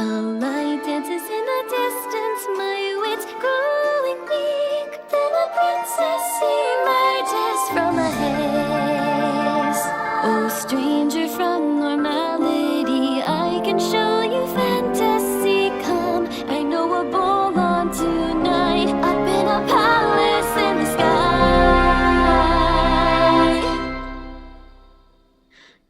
A light dances in the distance, my wits growing weak. Then a princess emerges from a haze. Oh, stranger from normality, I can show you fantasy. Come, I know a ball on tonight, up in a palace in the sky.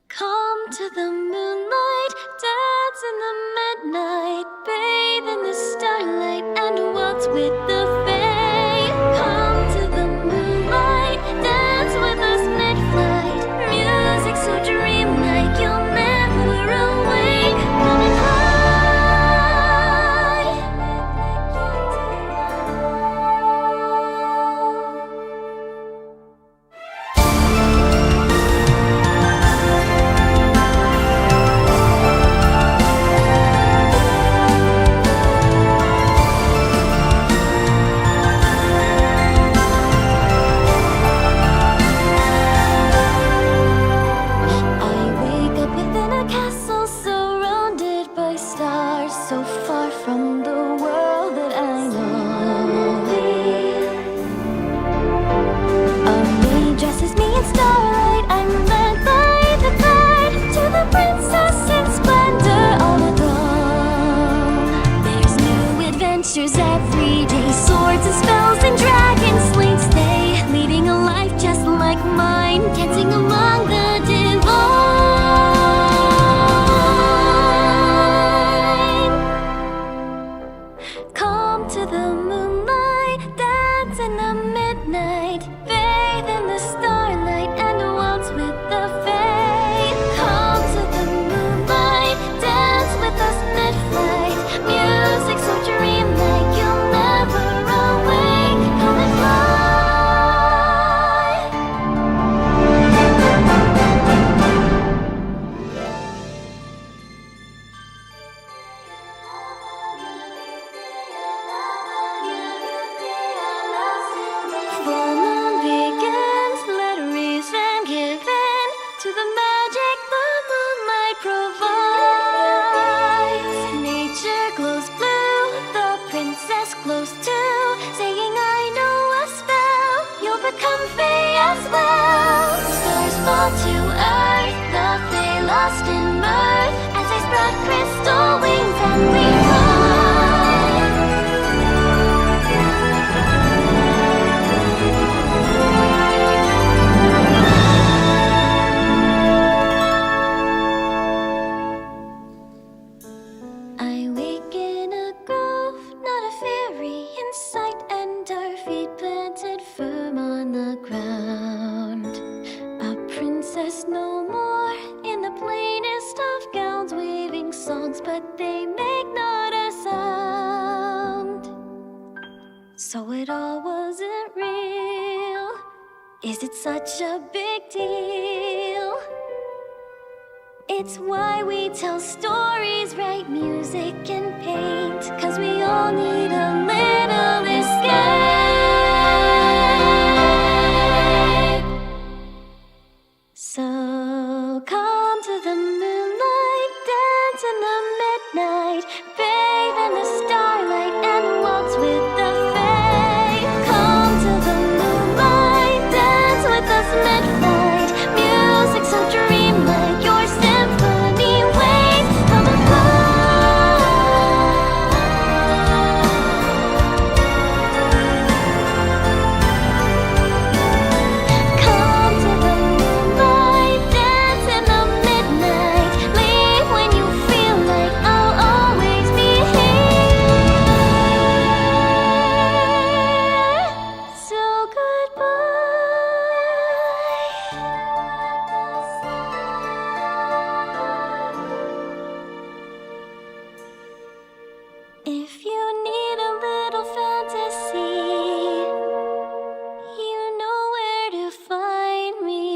Come to the moonlight, dance in the midnight, bathe in the starlight, and waltz with the fae. Come to the moonlight, dance with us mid-flight, music so dreamlike you'll never awake. Come and fly. I wake up within a castle surrounded by stars, so far from the world that I know. A maid dresses me in starlight, I'm led by the tide to the princess in splendor all agone. There's new adventures every day, swords and spells and dragons slain stay, leading a life just like mine, dancing among the divine. Come to the moonlight, dance in the midnight, bathe in the starlight, and waltz with the fae. Come to the moonlight, dance with us mid-flight, music so dreamlike you'll never awake. Come and fly. Full moon begins, let reason give in to the magic the moonlight provides. Nature glows blue, the princess glows too, saying I know a spell, you'll become fae as well. Stars fall to earth, the fae lost in mirth, as they spread crystal wings and we fly. I wake in a grove, not a fairy in sight, and our feet planted firm on the ground. A princess no more, in the plainest of gowns, weaving songs, but they make not a sound. So it all wasn't real. Is it such a big deal? It's why we tell stories, write music and paint, 'cause we all need a little escape. So come to the moonlight, dance in the midnight, bathe in the starlight, and waltz with the fae. Come to the moonlight, dance with us mid-flight, music so dreamlike your symphony waves. Come and fly. Come to the moonlight, dance in the midnight, leave when you feel like I'll always be here. So goodbye. If you need a little fantasy, you know where to find me.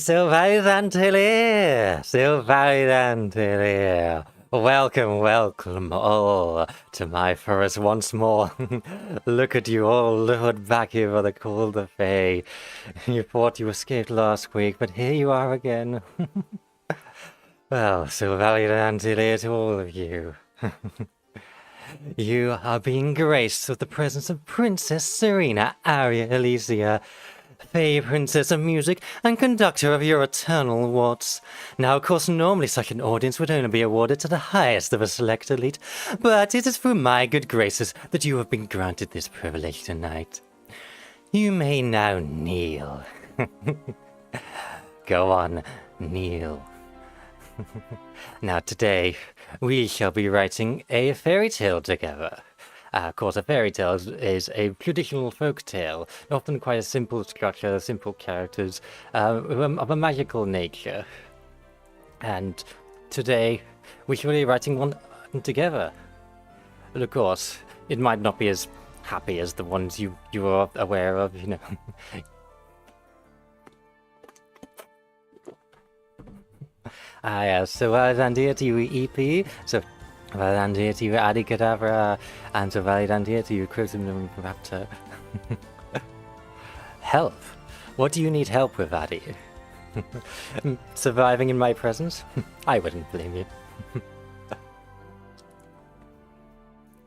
Sylvaliðan tilyr, Sylvaliðan tilyr. Welcome, welcome all to my forest once more. Look at you all lured back here by the call of the Fae. You thought you escaped last week, but here you are again. Well, Sylvaliðan to all of you. You are being graced with the presence of Princess Sarina Aria Elysia, Fae Princess of music and conductor of your eternal waltz. Now, of course, normally such an audience would only be awarded to the highest of a select elite, but it is through my good graces that you have been granted this privilege tonight. You may now kneel. Go on, kneel. Now, today, we shall be writing a fairy tale together. Of course, a fairy tale is a traditional folk tale, often quite a simple structure, simple characters, of a magical nature. And today, we shall be writing one together. But of course, it might not be as happy as the ones you are aware of, you know. Yes, so Sylvaliðan to you EP, so Sylvaliðan to you Adicadabra, and Sylvaliðan to you Crimson Raptor. Help? What do you need help with, Addy? Surviving in my presence? I wouldn't blame you.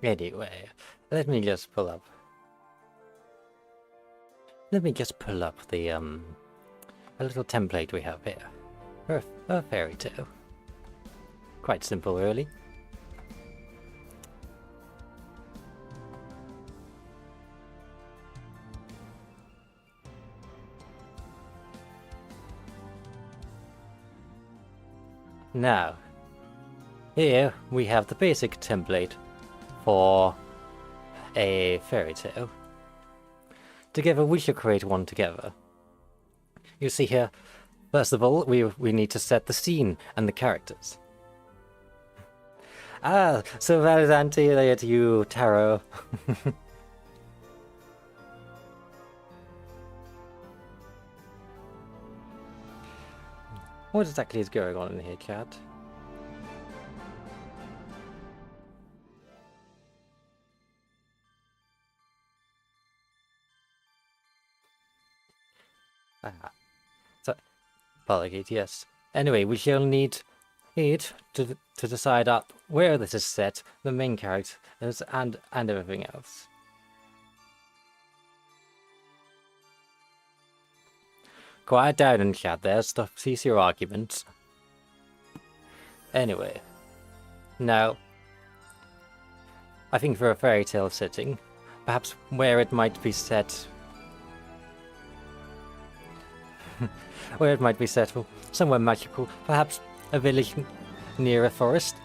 Anyway, let me just pull up the a little template we have here. A fairy tale. Quite simple, really. Now, here we have the basic template for a fairy tale. Together we shall create one together. You see here, first of all, we need to set the scene and the characters. So Sylvaliðan to you, Tarot. What exactly is going on in here, chat? So, apologies, yes. Anyway, we shall need to decide up where this is set, the main characters, and everything else. Quiet down in chat there, stop, cease your arguments. Anyway, now, I think for a fairy tale setting, perhaps where it might be set, somewhere magical, perhaps a village near a forest,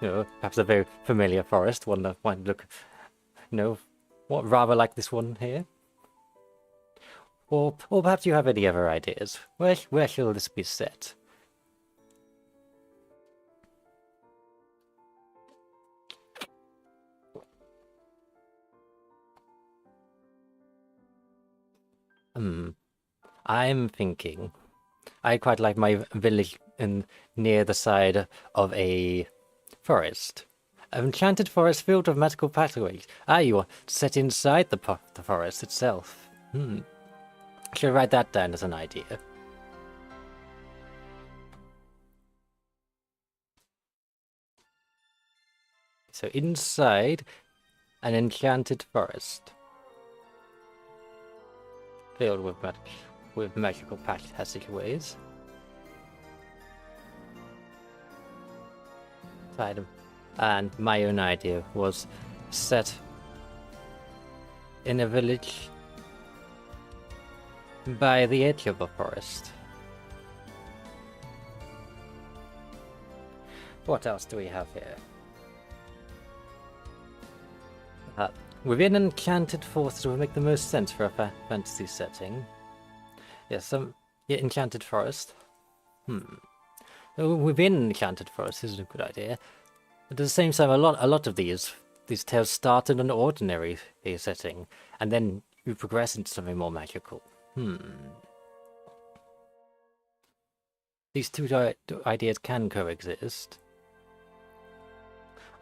perhaps a very familiar forest, one that might look, rather like this one here. Or perhaps you have any other ideas. Where shall this be set? I'm thinking I quite like my village near the side of a forest. An enchanted forest filled with magical pathways. You are set inside the forest itself. Should write that down as an idea. So inside an enchanted forest filled with magical passageways. And my own idea was set in a village by the edge of a forest. What else do we have here? Within an enchanted forest would make the most sense for a fantasy setting. Yes, enchanted forest. Within an enchanted forest is a good idea. But at the same time, a lot of these tales start in an ordinary setting, and then you progress into something more magical. These two ideas can coexist.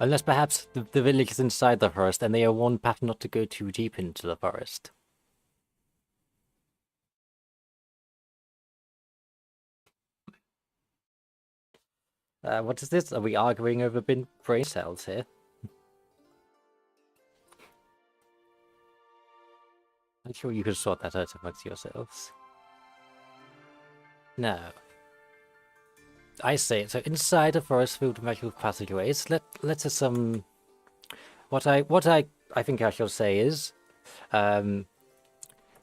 Unless perhaps the village is inside the forest and they are warned perhaps not to go too deep into the forest. What is this? Are we arguing over brain cells here? I'm sure you could sort that out amongst yourselves. No. I say, so inside a forest filled with magical passageways, let's have some... What I think I shall say is,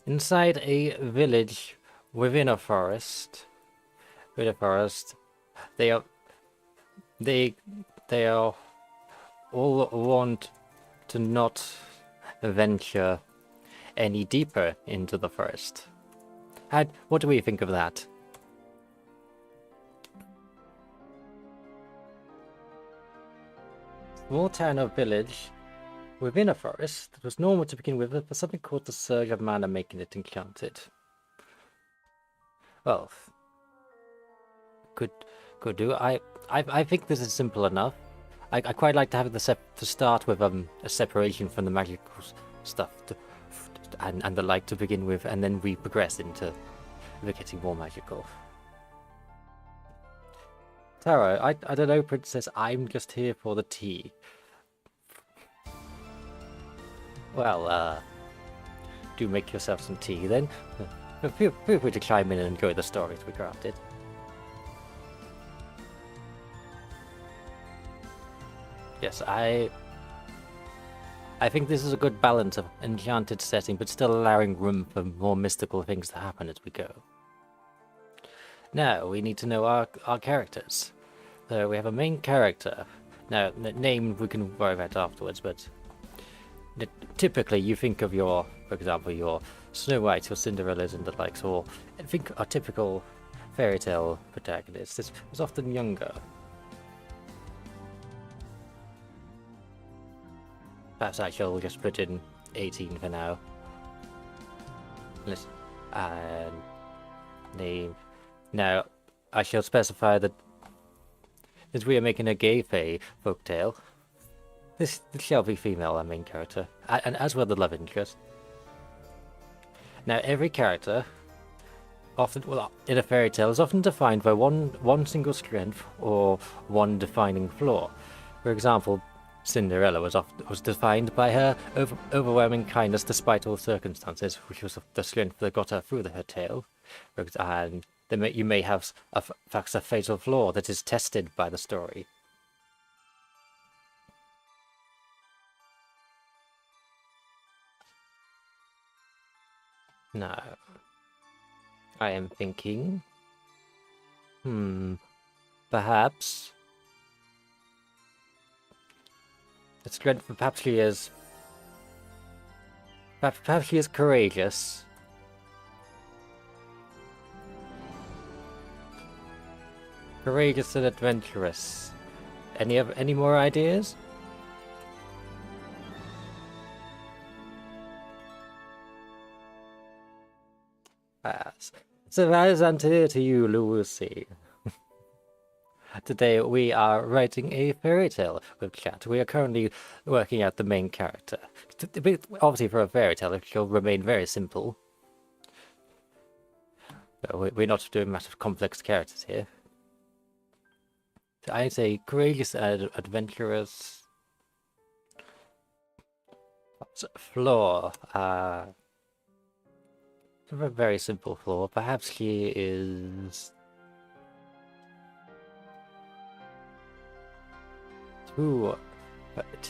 inside a village within a forest, they are all want to not venture any deeper into the forest. And what do we think of that? Small town or village within a forest that was normal to begin with, but something called the surge of mana making it enchanted. Well, could do. I think this is simple enough. I quite like to have to start with a separation from the magical stuff and the like to begin with, and then we progress into getting more magical. Taro, I don't know, Princess. I'm just here for the tea. Well, do make yourself some tea then. Feel free to chime in and enjoy the stories we crafted. Yes, I think this is a good balance of enchanted setting, but still allowing room for more mystical things to happen as we go. Now, we need to know our characters. So we have a main character. Now, the name we can worry about afterwards, but typically you think of for example, your Snow White or Cinderellas and the likes, or think a typical fairy tale protagonist is often younger. Perhaps I shall just put in 18 for now. And name. Now, I shall specify that since we are making a gay fae folktale, this shall be female, our main character, and as well the love interest. Now, every character, often in a fairy tale, is often defined by one single strength or one defining flaw. For example, Cinderella was defined by her overwhelming kindness despite all circumstances, which was the strength that got her through her tale. And you may have a fatal flaw that is tested by the story. Now, I am thinking, perhaps the strength, perhaps she is courageous. Courageous and adventurous. Any more ideas? Sylvaliðan here to you, Lucy. Today we are writing a fairy tale with chat. We are currently working out the main character. Obviously for a fairy tale it shall remain very simple. So we're not doing massive complex characters here. So I'd say courageous and adventurous. Flaw. A very simple flaw. Perhaps she is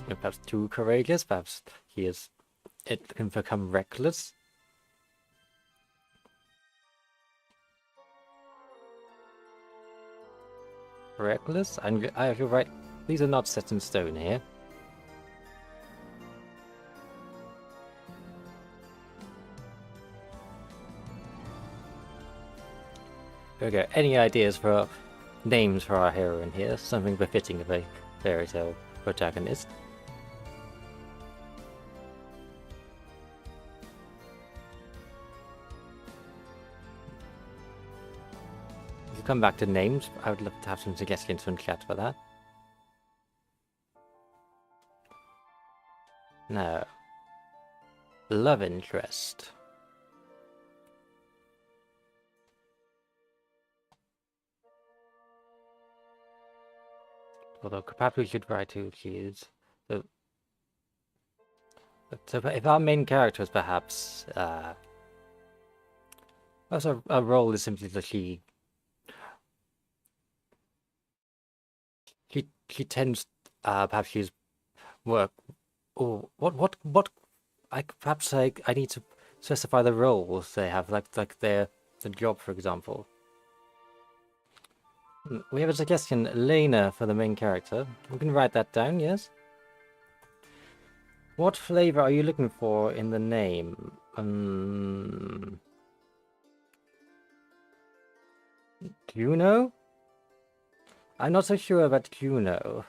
perhaps too courageous. Perhaps it can become reckless. Reckless? You're right. These are not set in stone here. Okay, any ideas for names for our heroine here? Something befitting of a fairy tale protagonist. If you come back to names, I would love to have some suggestions from chat for that. Now, love interest. Although perhaps we should write who she is. So if our main character is perhaps also our role is simply that she tends perhaps she's work or what perhaps I need to specify the roles they have, like the job, for example. We have a suggestion, Lena, for the main character. We can write that down, yes? What flavor are you looking for in the name? Juno? I'm not so sure about Juno.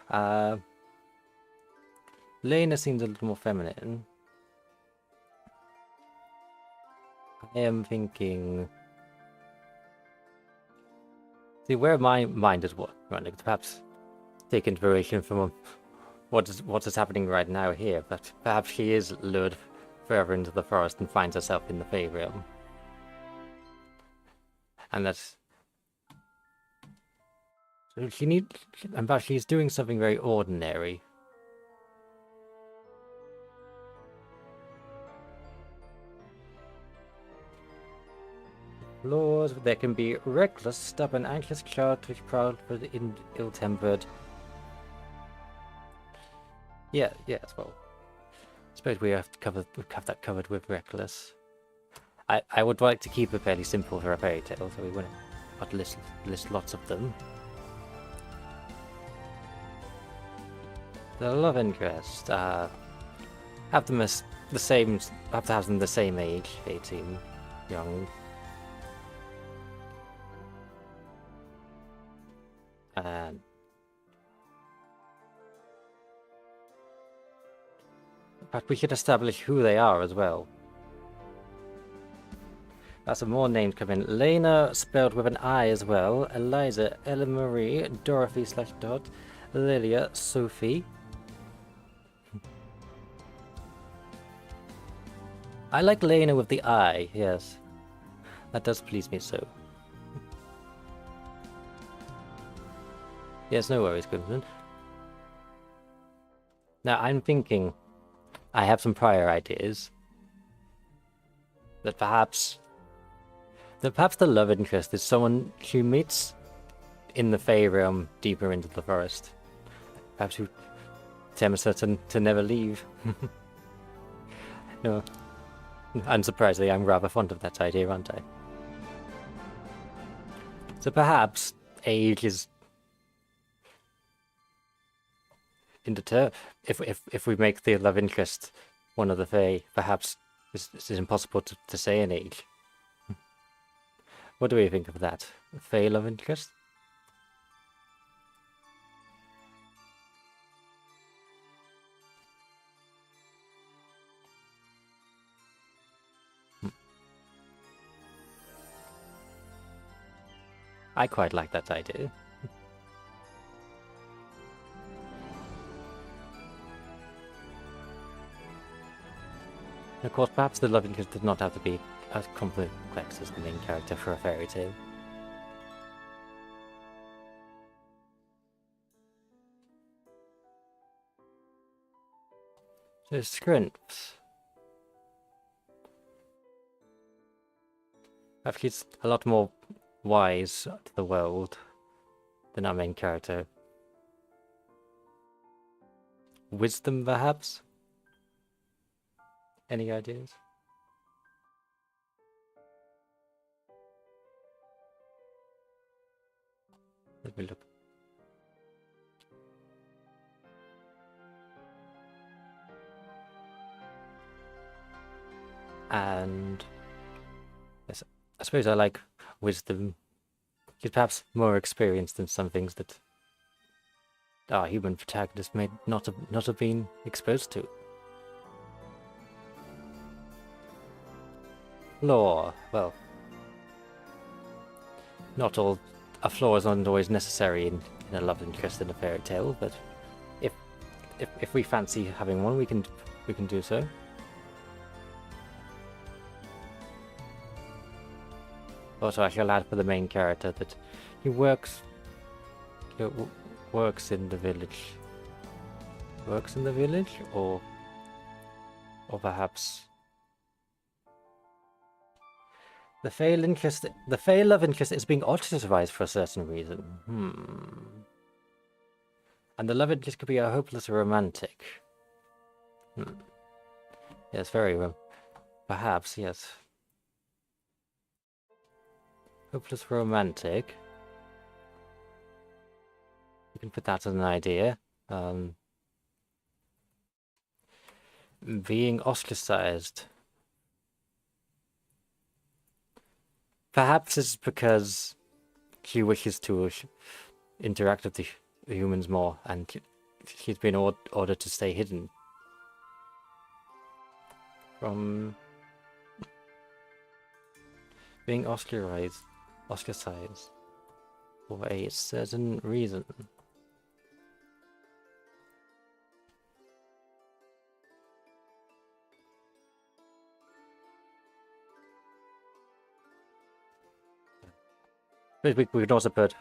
Lena seems a little more feminine. I am thinking... See, where my mind is running, perhaps take inspiration from what is happening right now here, but perhaps she is lured further into the forest and finds herself in the Fae realm. And that's... So but she's doing something very ordinary. Flaws, there can be reckless, stubborn, anxious, childish, proud, but ill-tempered. Yes, well, I suppose we have that covered with reckless. I would like to keep it fairly simple for a fairy tale, so we wouldn't but list lots of them. The love interest, have them as the same, have to have them the same age, 18, young. And but we should establish who they are as well. Some more names come in. Lena, spelled with an I as well. Eliza, Ella Marie, Dorothy / Dot, Lilia, Sophie. I like Lena with the I, yes. That does please me so. Yes, no worries, Goodman. Now, I'm thinking... I have some prior ideas. That perhaps the love interest is someone she meets in the Fae realm deeper into the forest. Perhaps who tempts her to never leave. No. Unsurprisingly, I'm rather fond of that idea, aren't I? So perhaps age is... If we make the love interest one of the Fae, perhaps it's impossible to say an age. What do we think of that? Fae love interest? I quite like that idea. Of course, perhaps the love interest does not have to be as complex as the main character for a fairy tale. So, strengths. Actually, it's a lot more wise to the world than our main character. Wisdom, perhaps? Any ideas? Let me look. And yes, I suppose I like wisdom. She's perhaps more experienced in some things that our human protagonist may not have been exposed to. Flaw, well, not all a flaw is not always necessary in a love interest in a fairy tale, but if we fancy having one, we can we can do so. Also, I shall add for the main character that he works in the village. Works in the village, or perhaps the Fae love interest is being ostracized for a certain reason. And the love interest could be a hopeless romantic. Yes, perhaps, yes. Hopeless romantic. You can put that as an idea. Being ostracized. Perhaps it's because she wishes to interact with the humans more, and she's been ordered to stay hidden from being ostracized for a certain reason. We could also put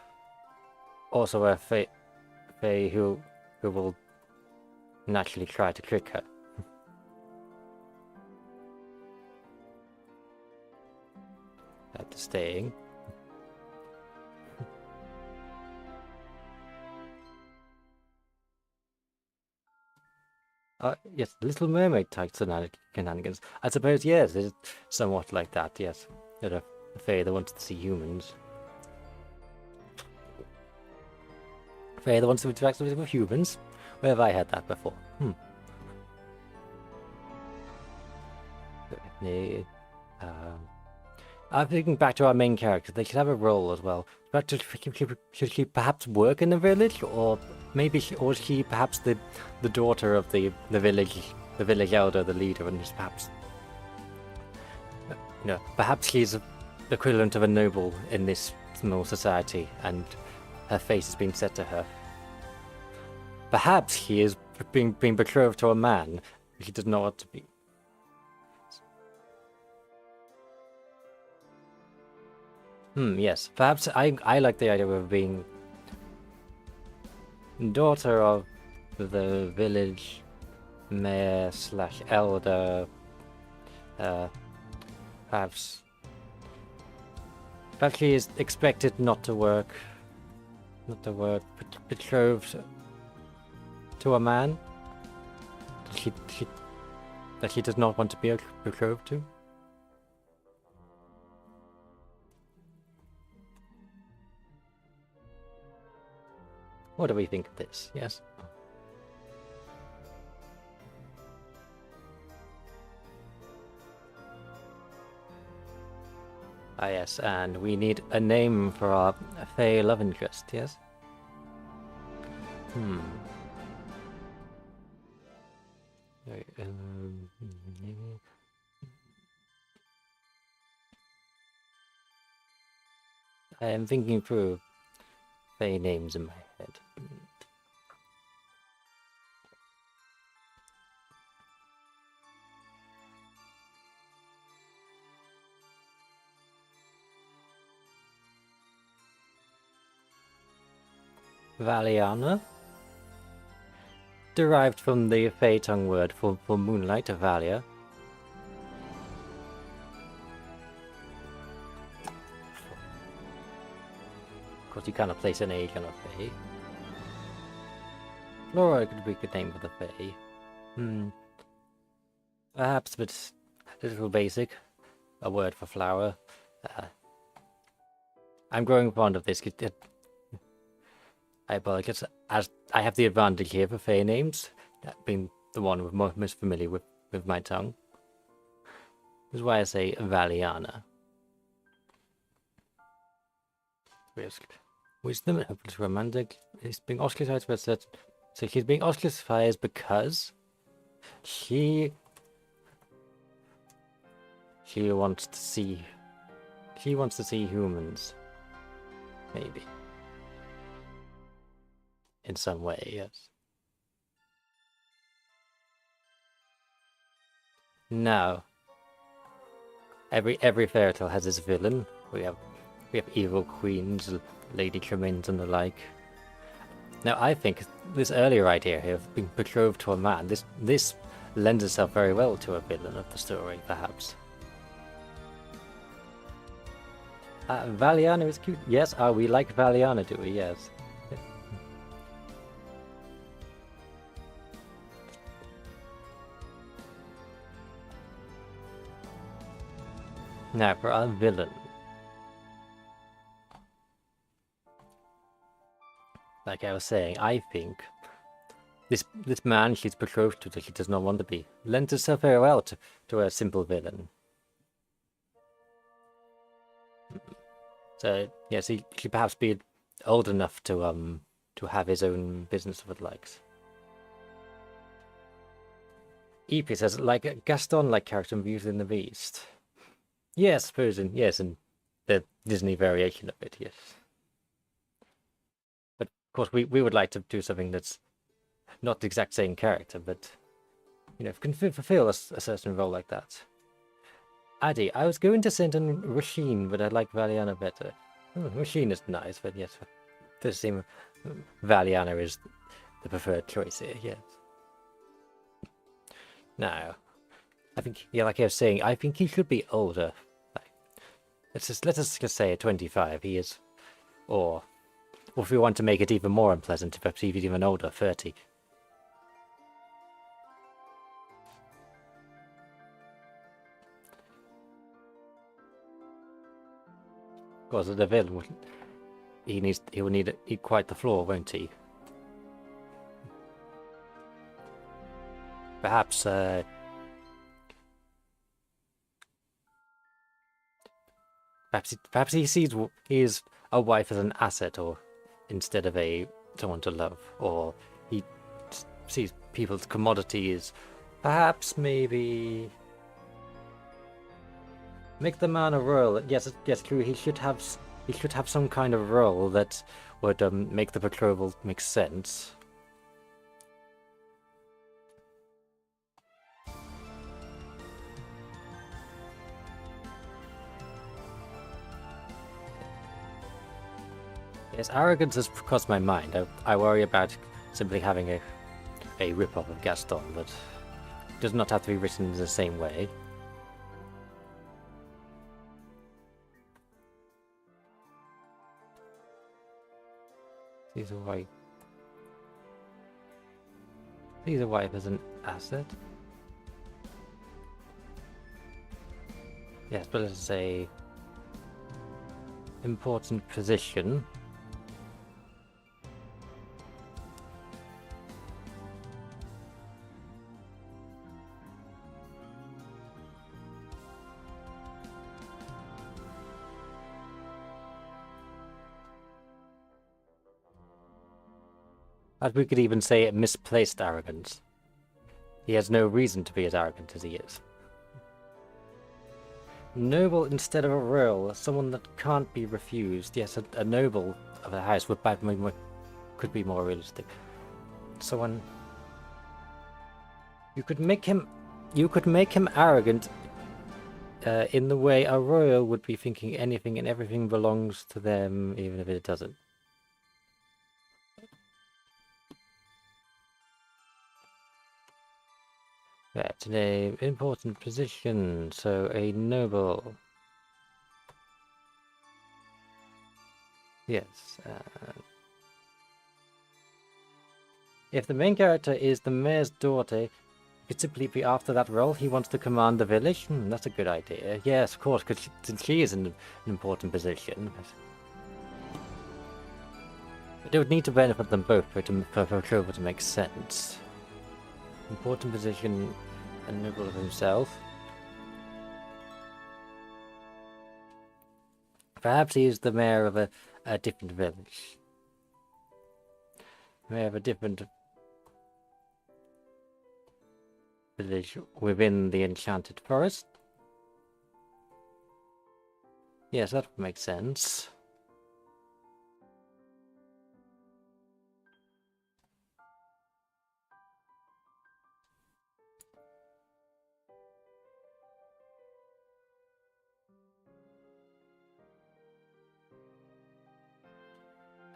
a Fae who will naturally try to trick her. After staying. Yes, Little Mermaid type shenanigans. I suppose, yes, it's somewhat like that, yes. A Fae that wants to see humans. Fae that wants to interact with humans? Where have I had that before? I'm thinking back to our main character. They should have a role as well. But should she perhaps work in the village, or maybe she perhaps the daughter of the village elder, the leader, and is perhaps perhaps she's the equivalent of a noble in this small society, and her face has been set to her. Perhaps she is being betrothed to a man she does not want to be. Yes. Perhaps I like the idea of being daughter of the village mayor / elder. Perhaps she is expected not to work, betrothed to a man that she does not want to be betrothed to. What do we think of this? Yes. Ah, yes, and we need a name for our Fae love interest, yes? I am thinking through Fae names in my head. Valiana, derived from the Fae tongue word for moonlight, Valia. Of course, you cannot place an age on a Fae. Flora could be a good name for the Fae. Perhaps, but a little basic. A word for flower. I'm growing fond of this. I apologize, as I have the advantage here for Fae names, being the one most familiar with my tongue. This is why I say Valiana. Wisdom and hopeless romantic is being ostracized by certain. So she's being ostracized because she wants to see humans, maybe. In some way, yes. Now, every fairy tale has its villain. We have evil queens, Lady Tremaines, and the like. Now, I think this earlier idea here of being betrothed to a man, this lends itself very well to a villain of the story, perhaps. Valiana is cute. Yes, we like Valiana, do we? Yes. Now, for our villain. Like I was saying, I think this man she's betrothed to that she does not want to be lends itself very well to a simple villain. So yes, he should perhaps be old enough to have his own business of it likes. EP says like a Gaston-like character in Beauty and the Beast. Yes, I suppose in the Disney variation of it, yes. But of course we would like to do something that's not the exact same character, but you know, can fulfill a certain role like that. Addy, I was going to send in Rasheen, but I like Valiana better. Rasheen is nice, but yes, does seem Valiana is the preferred choice here, yes. Now, I think, yeah, like I was saying, I think he should be older. Like, let us just say at 25 he is, or if we want to make it even more unpleasant, perhaps even older, 30. Of course, the villain, he will need quite the floor, won't he? Perhaps perhaps he sees a wife as an asset, or instead of someone to love, or he sees people's commodities. Perhaps maybe make the man a role. Yes, true. He should have some kind of role that would make the betrothal make sense. Yes, arrogance has crossed my mind. I worry about simply having a rip-off of Gaston, but it does not have to be written in the same way. Sees a wife as an asset. Yes, but let's say important position. As we could even say misplaced arrogance. He has no reason to be as arrogant as he is. Noble instead of a royal, someone that can't be refused. Yes, a noble of a house could be more realistic. Someone you could make him arrogant in the way a royal would be thinking anything and everything belongs to them, even if it doesn't. That's an important position, so a noble. Yes. If the main character is the mayor's daughter, it could simply be after that role he wants to command the village. That's a good idea. Yes, of course, because she is in an important position. But it would need to benefit them both for Trova to make sense. Important position, a noble of himself. Perhaps he is the mayor of a different village. Mayor of a different village within the Enchanted Forest. Yes, that would make sense.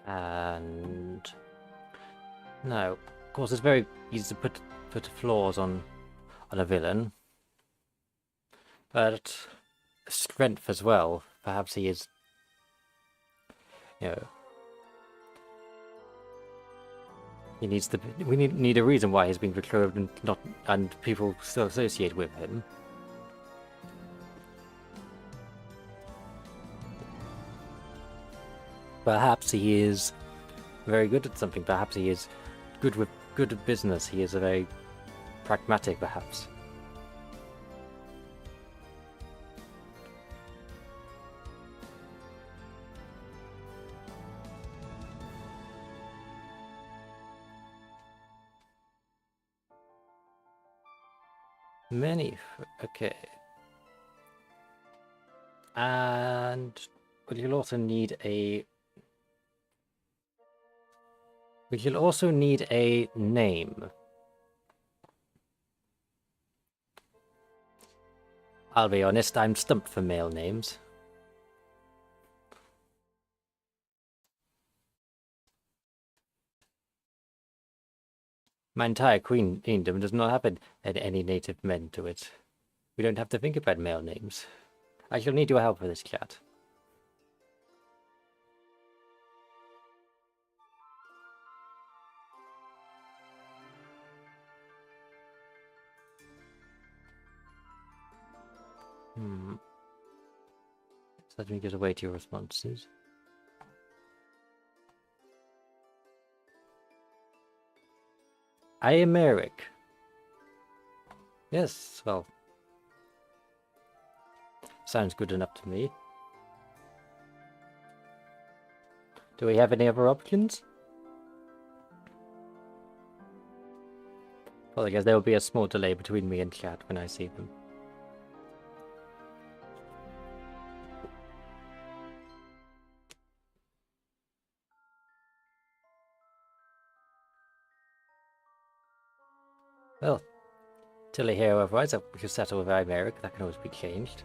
And no, of course, it's very easy to put flaws on a villain, but strength as well. Perhaps he is, you know, he needs to. We need a reason why he's being betrothed and people still associate with him. Perhaps he is very good at something. Perhaps he is good at business. He is a very pragmatic, perhaps. Okay. And you'll also need a name. I'll be honest, I'm stumped for male names. My entire queendom does not have any native men to it. We don't have to think about male names. I shall need your help for this, chat. So let me just await your responses. I am Eric. Yes, well, sounds good enough to me. Do we have any other options? Well, I guess there will be a small delay between me and chat when I see them. Well, till I hear otherwise, we should settle with America. That can always be changed.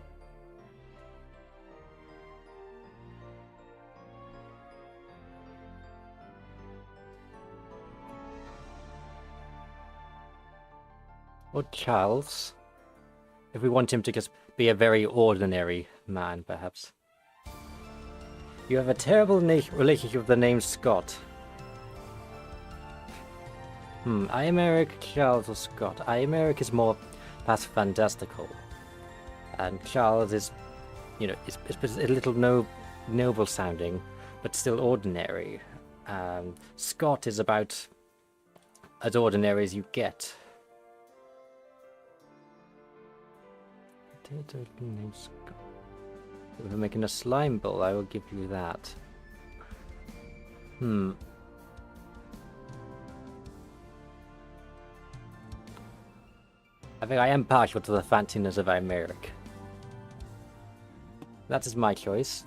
Or Charles. If we want him to just be a very ordinary man, perhaps. You have a terrible relationship with the name Scott. I am Eric, Charles, or Scott. I am Eric is more past fantastical. And Charles is, you know, is a little noble sounding, but still ordinary. Scott is about as ordinary as you get. If we're making a slime ball, I will give you that. I think I am partial to the fanciness of Imeric. That is my choice.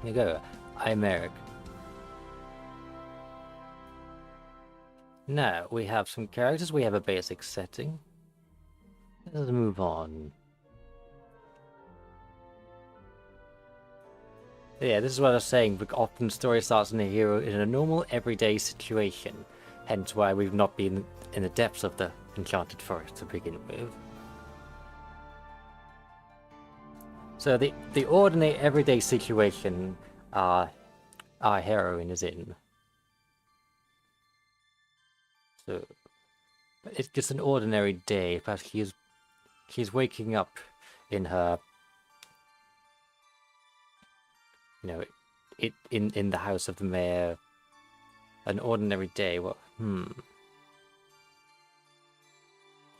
There you go, Imeric. Now, we have some characters, we have a basic setting. Let's move on. Yeah, this is what I was saying, often the story starts in a hero in a normal, everyday situation. Hence why we've not been in the depths of the Enchanted Forest to begin with. So the ordinary, everyday situation our heroine is in. So it's just an ordinary day. Perhaps she's waking up in her, you know, in the house of the mayor. An ordinary day. What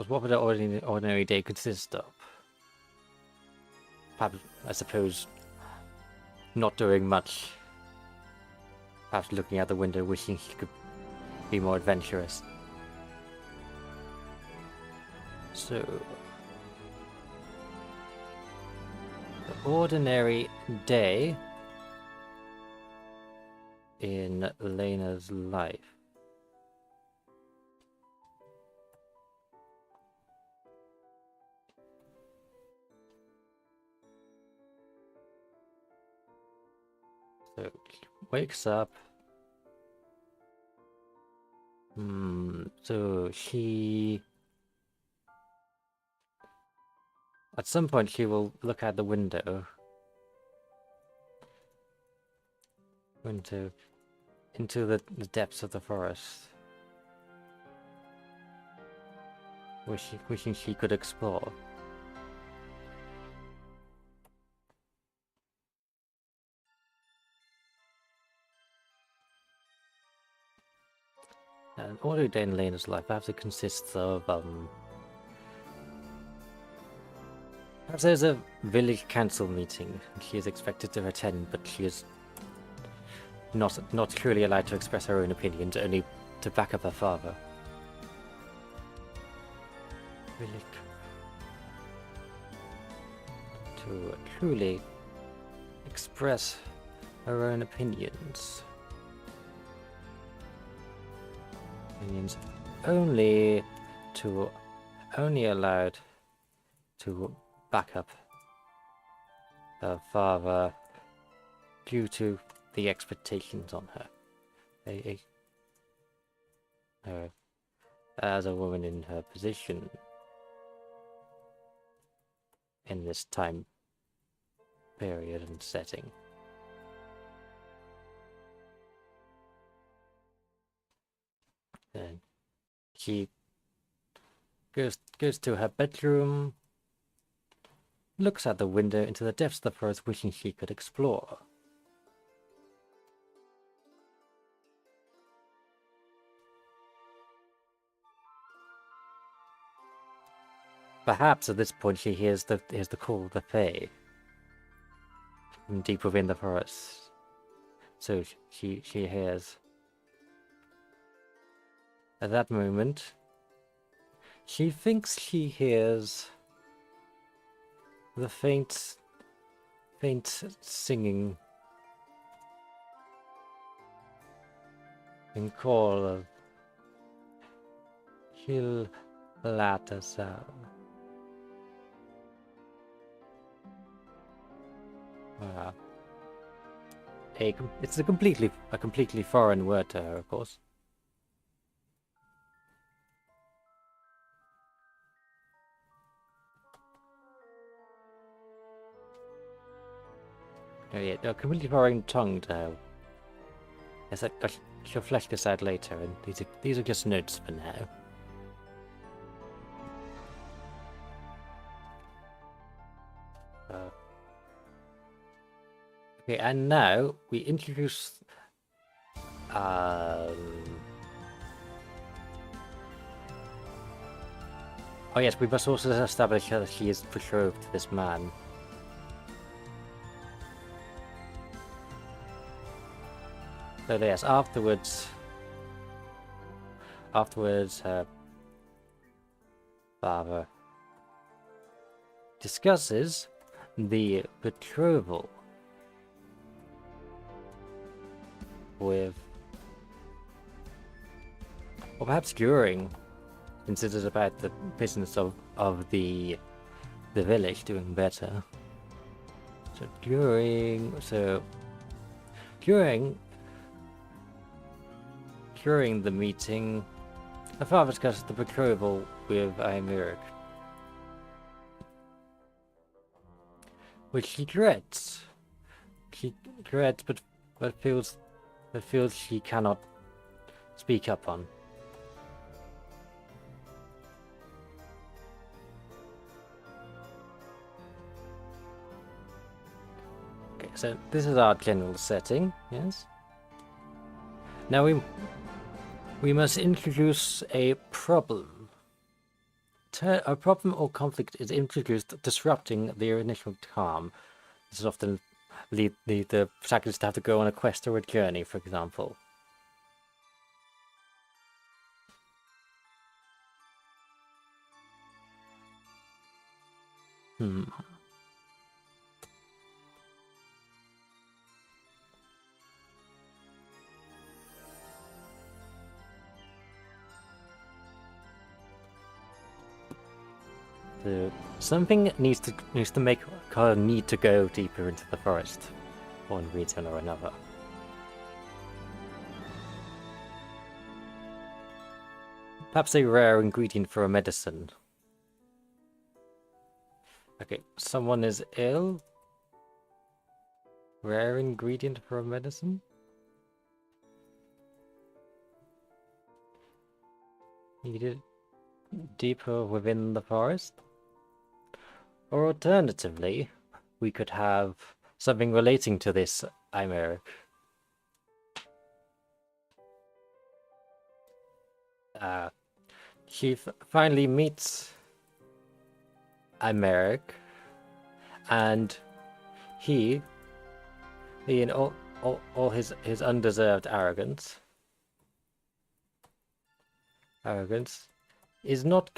would an ordinary day consist of? Perhaps, I suppose, not doing much. Perhaps looking out the window, wishing she could be more adventurous. So, the ordinary day in Lena's life. So she wakes up. So she... At some point she will look out the window. Into the depths of the forest. Wishing she could explore. An ordinary day in Lena's life perhaps it consists of perhaps there's a village council meeting and she is expected to attend, but she is not truly allowed to express her own opinions, only to back up her father. Village to truly express her own opinions. Only allowed to back up her father due to the expectations on her. Her as a woman in her position in this time period and setting. Then she goes to her bedroom, looks out the window into the depths of the forest, wishing she could explore. Perhaps at this point she hears the call of the Fae from deep within the forest. So she hears. At that moment, she thinks she hears the faint singing and call of Sylvaliðan. It's a completely foreign word to her, of course. Oh yeah, a completely foreign tongue to her. Yes, she'll flesh this out later, and these are just notes for now. Okay, and now we introduce oh yes, we must also establish that she is betrothed to this man. So yes, afterwards her father discusses the betrothal with, or perhaps during, since it is about the business of the village doing better. So during the meeting, the father discusses the betrothal with FAERIE, which she dreads. She dreads, but feels she cannot speak up on. Okay, so this is our general setting, yes? Now we must introduce a problem. A problem or conflict is introduced, disrupting the initial calm. This is often lead the protagonist to have to go on a quest or a journey, for example. Something needs to make her need to go deeper into the forest, for one reason or another. Perhaps a rare ingredient for a medicine. Okay, someone is ill. Rare ingredient for a medicine? Needed deeper within the forest? Or alternatively, we could have something relating to this chimeric. She finally meets chimeric, and he in all his undeserved arrogance, is not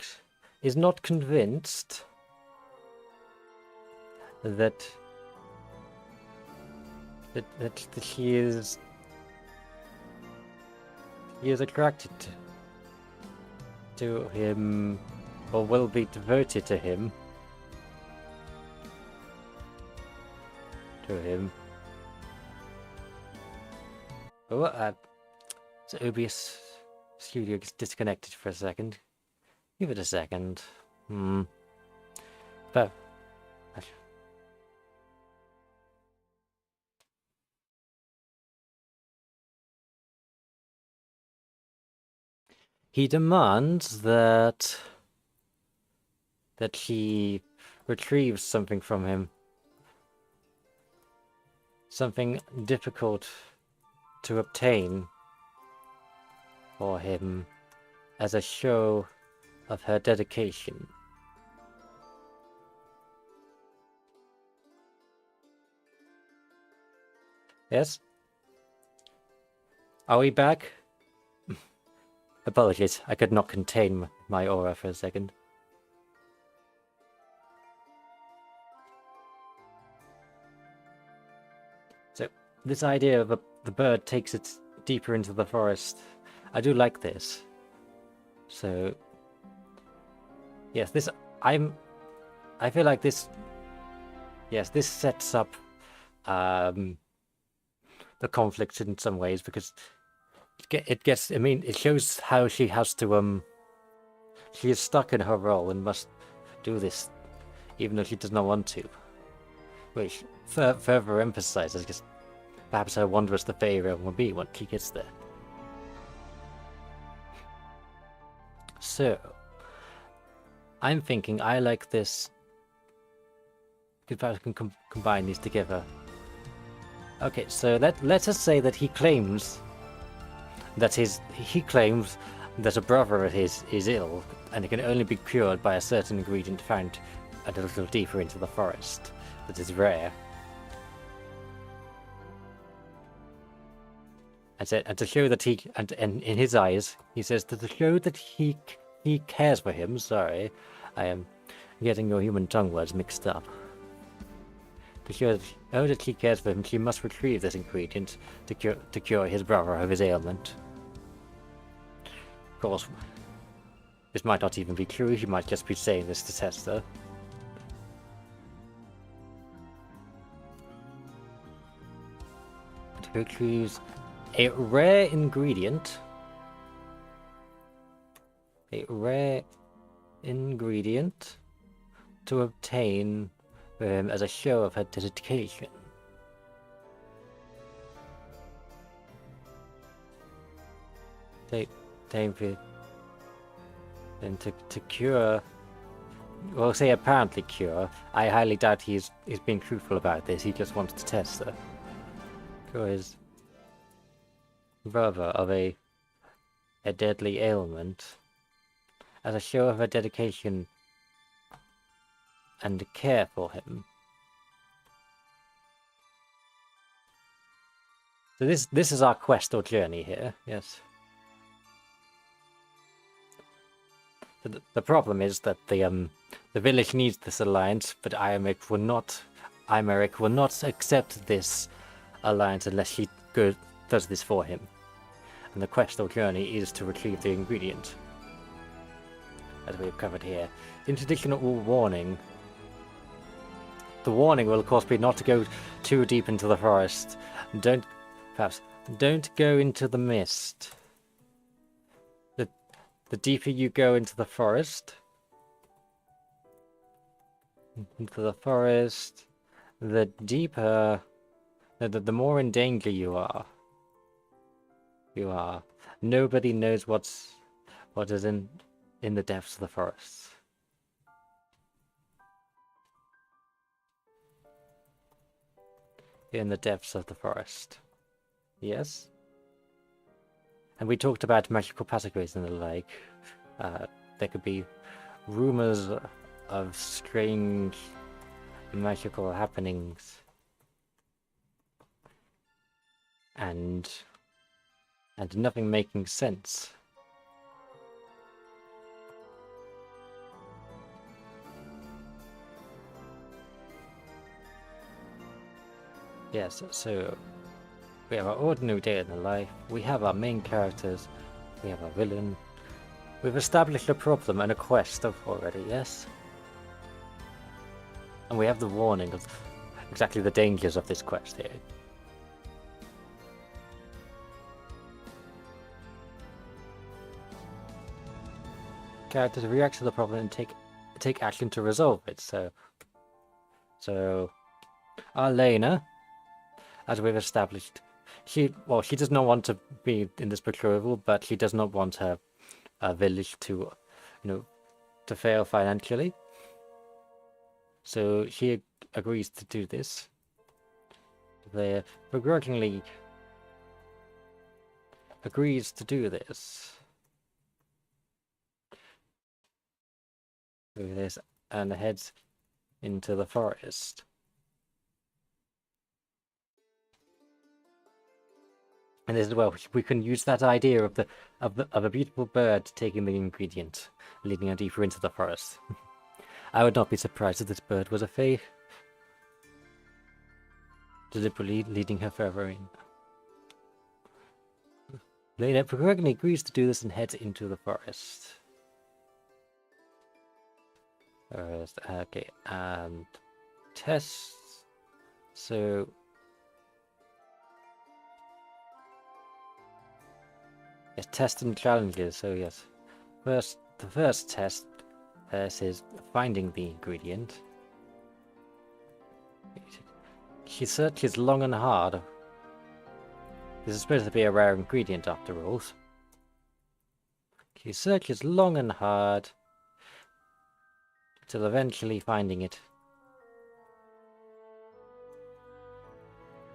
convinced that he is attracted to him, or will be devoted to him. Oh, so OBS Studio gets disconnected for a second. Give it a second. But he demands that he retrieves something from him. Something difficult to obtain for him as a show of her dedication. Yes? Are we back? Apologies, I could not contain my aura for a second. So, this idea of the bird takes it deeper into the forest, I do like this. So, yes, I feel like this sets up the conflict in some ways, because it shows how she has to, she is stuck in her role and must do this, even though she does not want to. Which further emphasizes just perhaps how wondrous the fairy realm will be once she gets there. So, I'm thinking I like this. Perhaps I can combine these together. Okay, so let us say that he claims that a brother of his is ill, and it can only be cured by a certain ingredient found a little deeper into the forest that is rare. And to show that and in his eyes, he says that to show that he cares for him. Sorry, I am getting your human tongue words mixed up. To show that he cares for him, she must retrieve this ingredient to cure his brother of his ailment. Of course, this might not even be true. He might just be saying this to test her. To retrieve a rare ingredient. A rare ingredient to obtain as a show of her dedication. Time for then to cure. Well, say apparently cure. I highly doubt he's being truthful about this. He just wants to test her. Cure his brother of a deadly ailment as a show of her dedication and care for him. So this is our quest or journey here, yes. So the problem is that the village needs this alliance, but Imeric will not accept this alliance unless she does this for him. And the quest or journey is to retrieve the ingredient, as we have covered here. In traditional warning, the warning will of course be not to go too deep into the forest. Don't go into the mist. the deeper you go into the forest, the deeper, the more in danger you are. Nobody knows what is in the depths of the forest. In the depths of the forest. Yes? And we talked about magical passageways and the like. There could be rumors of strange magical happenings. And nothing making sense. Yes, so we have our ordinary day in the life, we have our main characters, we have our villain. We've established a problem and a quest already, yes? And we have the warning of exactly the dangers of this quest here. Characters react to the problem and take action to resolve it, so our Lena, as we've established, she does not want to be in this betrothal, but she does not want her village to, to fail financially. So she agrees to do this. They begrudgingly agrees to do this. Do this and heads into the forest. And as well, we can use that idea of a beautiful bird taking the ingredient, leading her deeper into the forest. I would not be surprised if this bird was a fae, deliberately leading her further in. Lena begrudgingly agrees to do this and heads into the forest. Okay, and tests. So yes, tests and challenges. So yes, the first test is finding the ingredient. She searches long and hard. This is supposed to be a rare ingredient after all. She searches long and hard till eventually finding it.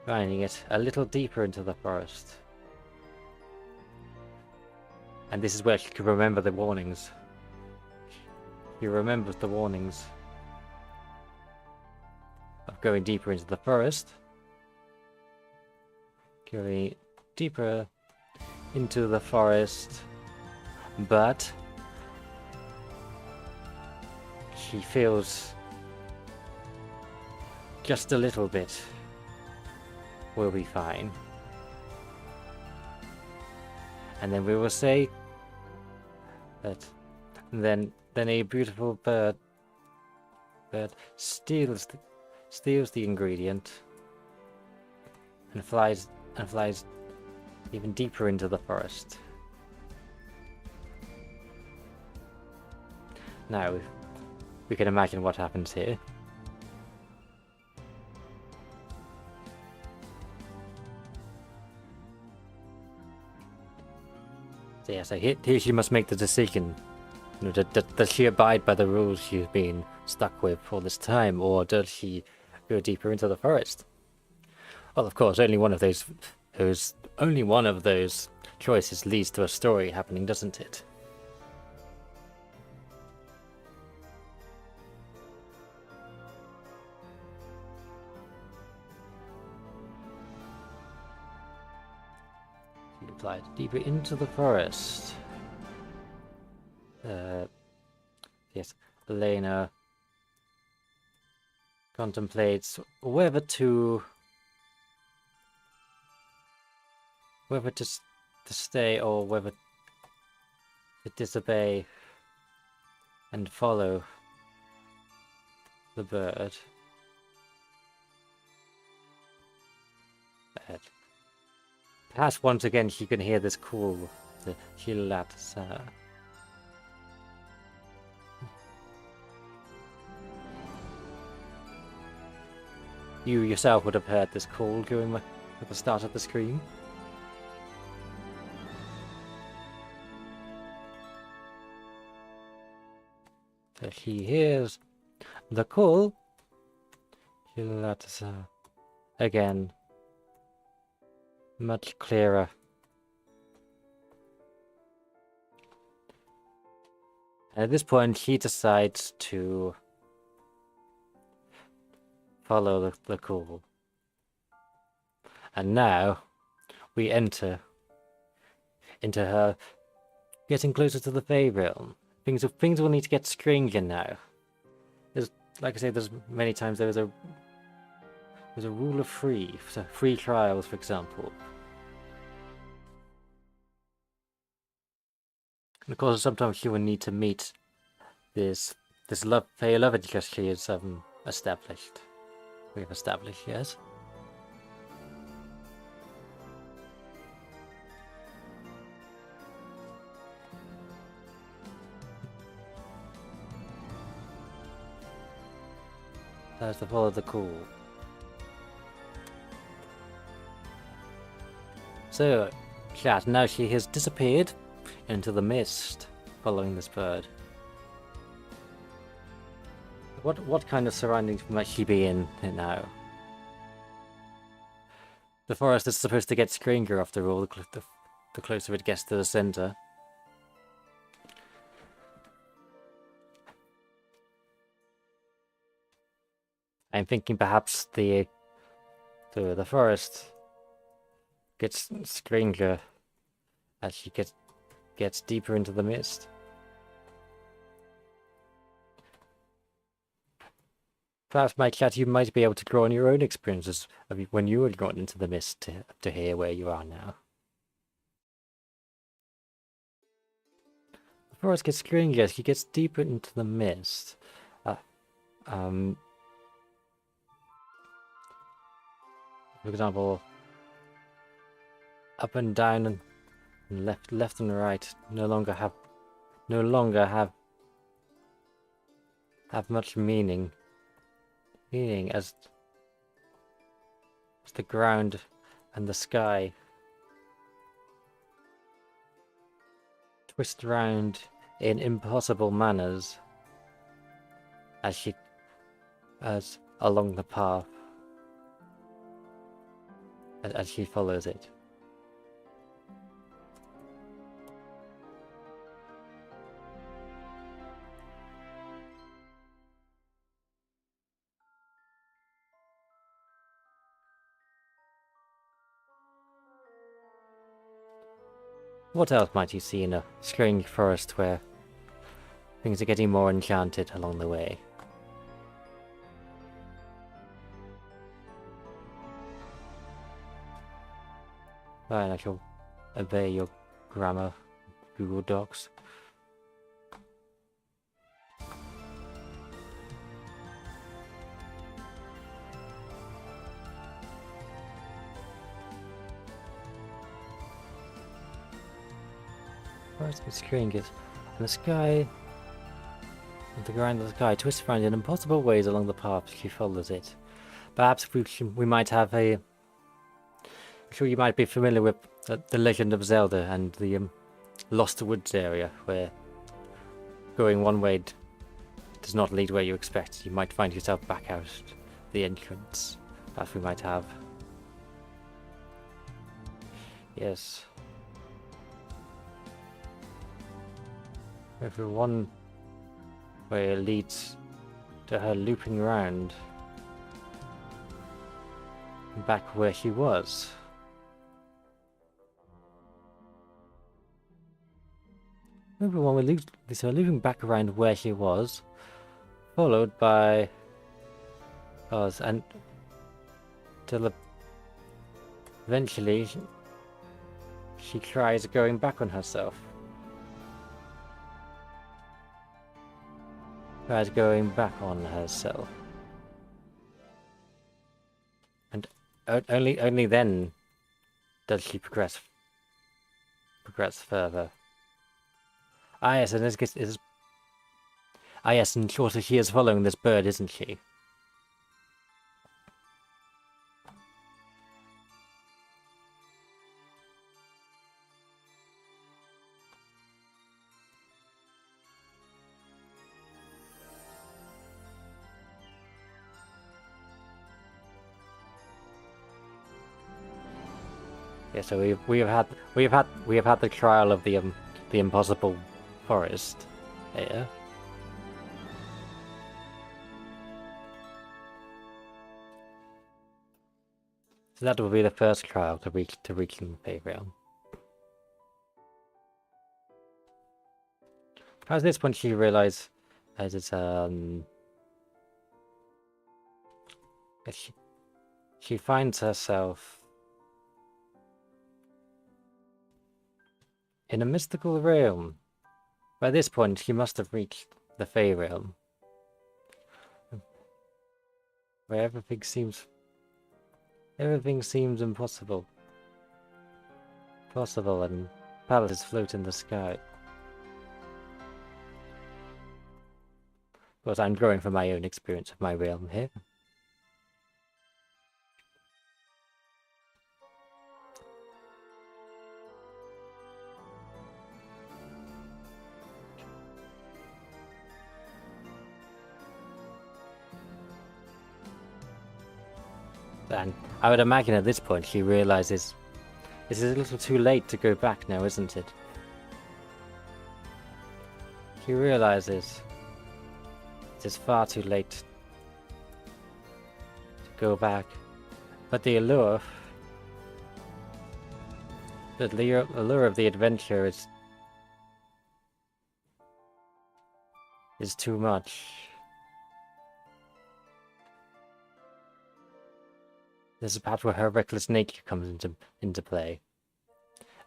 Finding it a little deeper into the forest. And this is where she can remember the warnings. She remembers the warnings of going deeper into the forest. Going deeper into the forest, but she feels just a little bit will be fine. And then we will say that then a beautiful bird steals the ingredient and flies even deeper into the forest. Now we can imagine what happens here. So yeah, so here she must make the decision. Does she abide by the rules she's been stuck with all this time, or does she go deeper into the forest? Well, of course, only one of those choices leads to a story happening, doesn't it? She applied deeper into the forest. Yes, Elena contemplates whether to stay or whether to disobey and follow the bird. Perhaps once again she can hear this call, the Hilat. You yourself would have heard this call going at the start of the screen. So she hears the call. She'll let us again, much clearer. And at this point, she decides to follow the call. And now we enter into her getting closer to the Fae realm. Things will need to get stranger now. There's, like I say, there's many times there's a rule of free, so free trials, for example. And of course, sometimes you will need to meet this Fae lover because she is established. We have established, yes. That's to follow the call. So, chat, now she has disappeared into the mist, following this bird. What kind of surroundings might she be in now? The forest is supposed to get stranger after all, the closer it gets to the center. I'm thinking perhaps the forest gets stranger as she gets deeper into the mist. Perhaps, my chat, you might be able to draw on your own experiences of when you were drawn into the mist to hear where you are now. The forest gets stranger as she gets deeper into the mist. For example, up and down and left and right no longer have much meaning as the ground and the sky twist around in impossible manners as along the path as she follows it. What else might you see in a strange forest where things are getting more enchanted along the way? Fine, I shall obey your grammar, Google Docs. Forest gets stranger, and the sky, the ground of the sky twists around in impossible ways along the path she follows it. Perhaps we might have a... I'm sure you might be familiar with the Legend of Zelda and the Lost Woods area, where going one way does not lead where you expect. You might find yourself back out the entrance. Perhaps we might have. Yes. Every one way leads to her looping around back where she was. Everyone will lead, so looping back around where she was, followed by us, and till eventually she tries going back on herself. Tries going back on herself. And only then does she progress further. Ah yes, and yes, and shorter she is following this bird, isn't she? Yeah, so we have had the trial of the impossible forest here. So that will be the first trial to reach the Fae realm. At this point, she realizes she finds herself in a mystical realm. By this point, she must have reached the Fae realm, where everything seems impossible. Possible, and palaces float in the sky. Of course, I'm drawing from my own experience of my realm here. And I would imagine at this point she realizes this is a little too late to go back now, isn't it? She realizes it is far too late to go back, but the allure of the adventure is too much. This is perhaps where her reckless nature comes into play,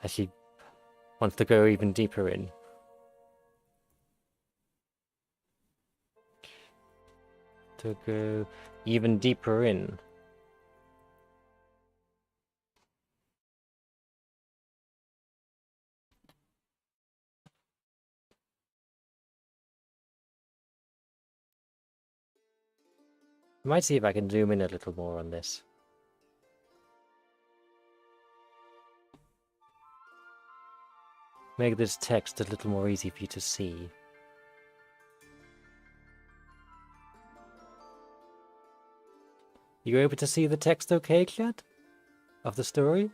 as she wants to go even deeper in. To go even deeper in. I might see if I can zoom in a little more on this. Make this text a little more easy for you to see. You able to see the text okay, chat? Of the story?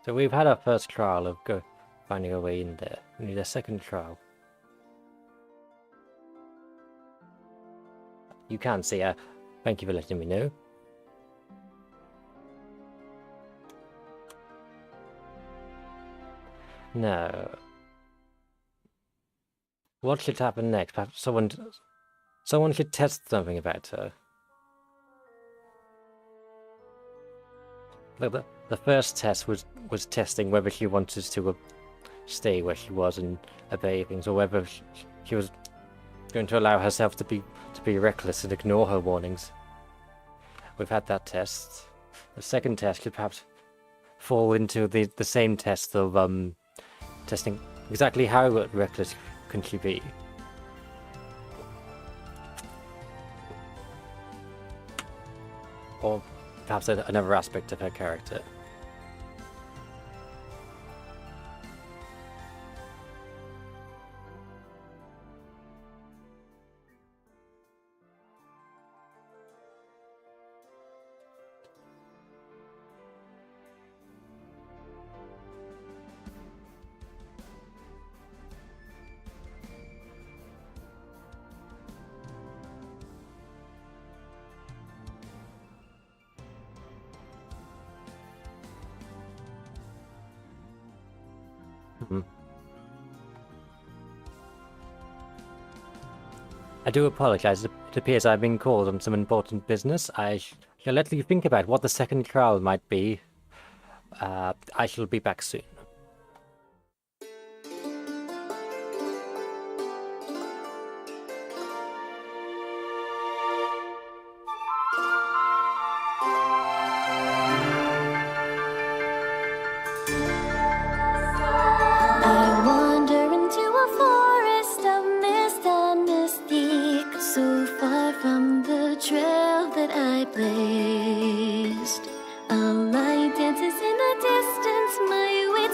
So we've had our first trial of finding our way in there. We need a second trial. You can see her. Thank you for letting me know. Now, what should happen next? Perhaps someone should test something about her. Like the first test was testing whether she wanted to stay where she was and obey things, or whether she was going to allow herself to be reckless and ignore her warnings. We've had that test. The second test could perhaps fall into the same test of testing exactly how reckless can she be. Or perhaps another aspect of her character. I do apologize. It appears I've been called on some important business. I shall let you think about what the second trial might be. I shall be back soon. A light dances in the distance, my wits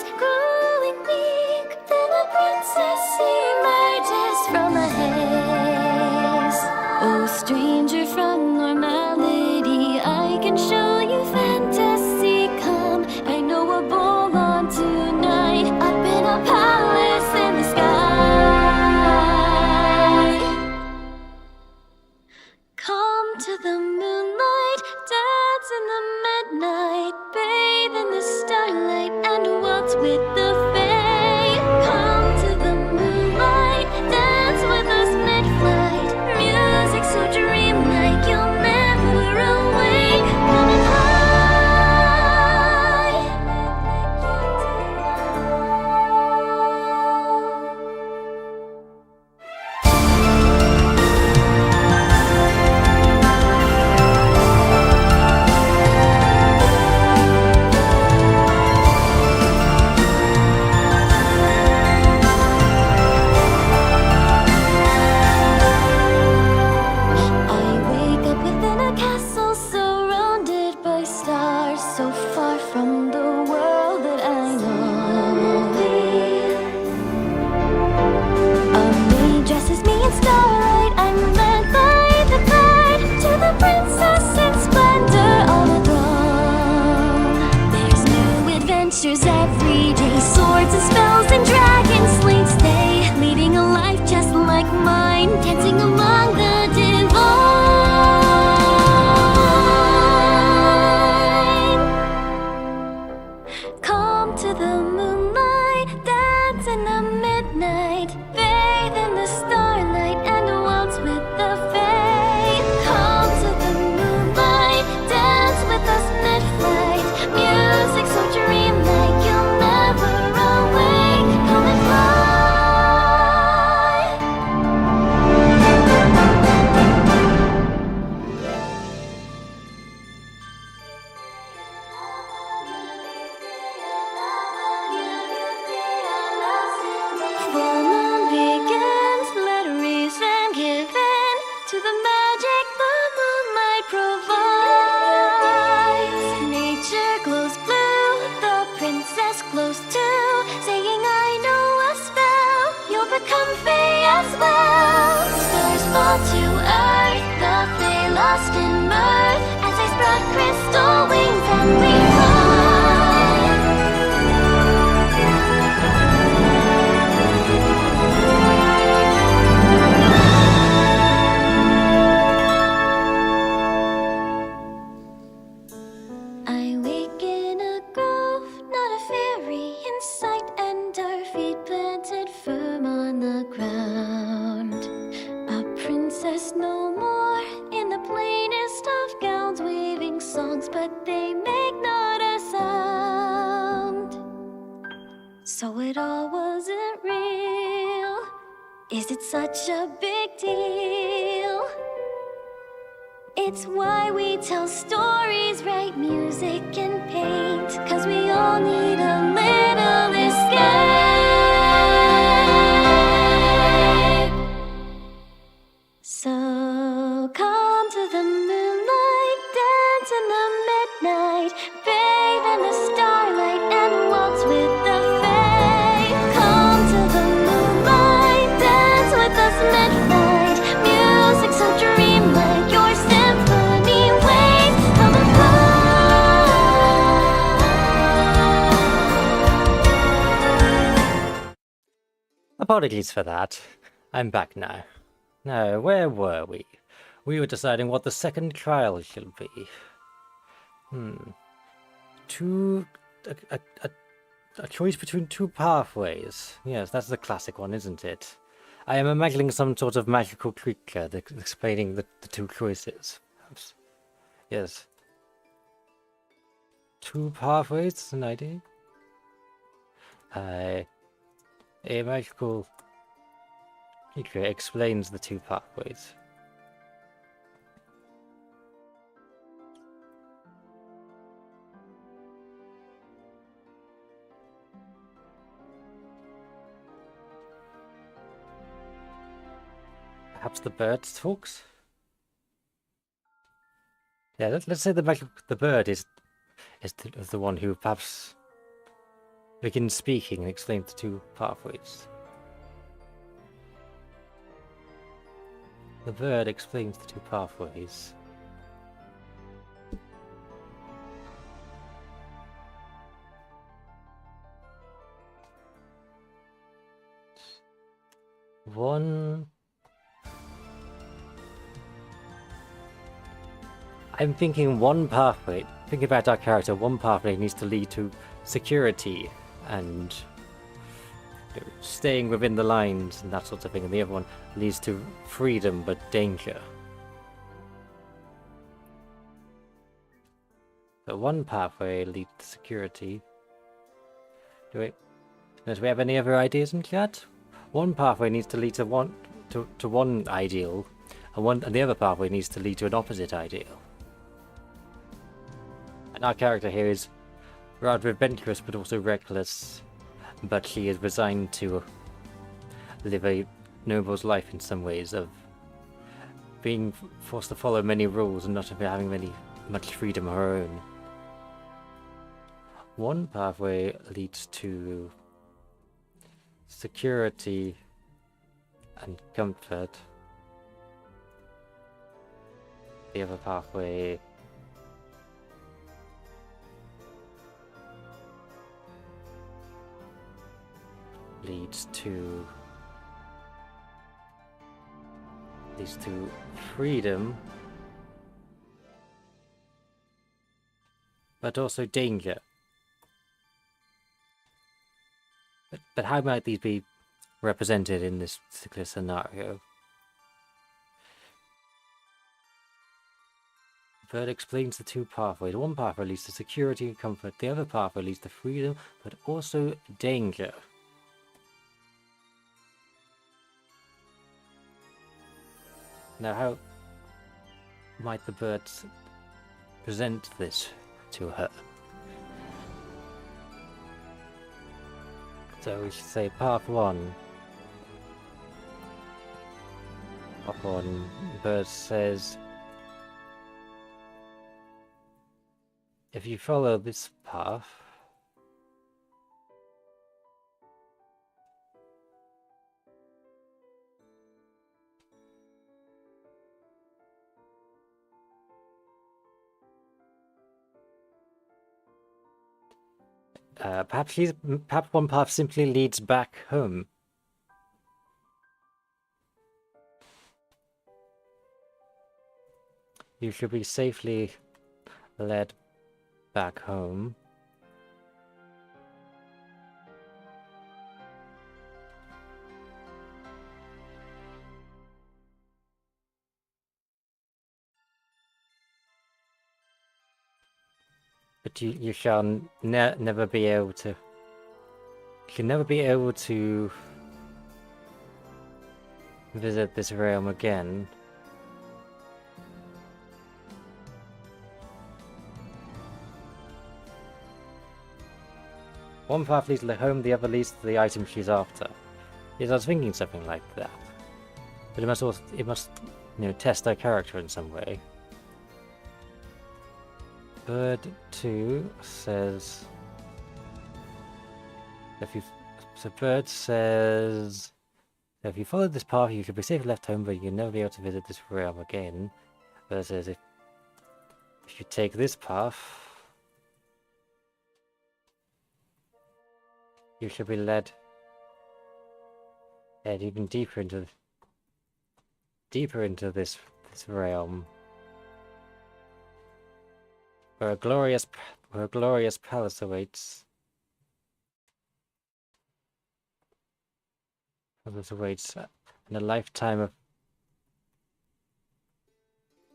with the Fae. Come to the moonlight, dance with us mid-flight. Music so dreamlike, you'll never awake. Coming high. Every day, swords and spells and dragon slates they, leading a life just like mine, dancing among the divine. Come to the moonlight, dance in the midnight, bathe in the starlight and waltz with the Fae. Come to the moonlight, dance with us mid-flight, music so dreamlike. Crystal wings and we fly. I wake in a grove, not a fairy in sight, and our feet planted firm on the ground. A princess no more in the plainest of gowns, weaving songs, but they make not a sound. So it all wasn't real. Is it such a big deal? It's why we tell stories, write music and paint, 'cause we all need a little escape. So come to the moonlight, dance in the midnight, bathe in the starlight and waltz with the Fae. Come to the moonlight, dance with us mid-flight, music so dreamlike, your symphony waves come and fly. Apologies for that. I'm back now. Now, where were we? We were deciding what the second trial should be. A choice between two pathways. Yes, that's the classic one, isn't it? I am imagining some sort of magical creature explaining the two choices. Perhaps. Yes. Two pathways is an idea. A magical creature explains the two pathways. Perhaps the bird talks? Yeah, let's say the bird is the one who perhaps begins speaking and explains the two pathways. The bird explains the two pathways. I'm thinking one pathway, thinking about our character, one pathway needs to lead to security and staying within the lines and that sort of thing, and the other one leads to freedom but danger. So one pathway leads to security. Do we have any other ideas in chat? One pathway needs to lead to one ideal, and the other pathway needs to lead to an opposite ideal. And our character here is rather adventurous but also reckless, but she is resigned to live a noble's life in some ways, of being forced to follow many rules and not having much freedom of her own. One pathway leads to security and comfort. The other pathway leads to freedom, but also danger. But how might these be represented in this particular scenario? Bird explains the two pathways. One pathway leads to security and comfort. The other pathway leads to freedom, but also danger. Now, how might the birds present this to her? So we should say path 1. Path 1, bird says, if you follow this path, perhaps one path simply leads back home. You should be safely led back home. But you shall never be able to. You can never be able to visit this realm again. One path leads to home, the other leads to the item she's after. Yes, I was thinking something like that. But it must test her character in some way. Bird 2 says, Bird says, if you follow this path, you should be safely left home, but you'll never be able to visit this realm again. Bird says, if you take this path, you should be led even deeper into this realm, where a glorious palace awaits. Palace awaits, and a lifetime of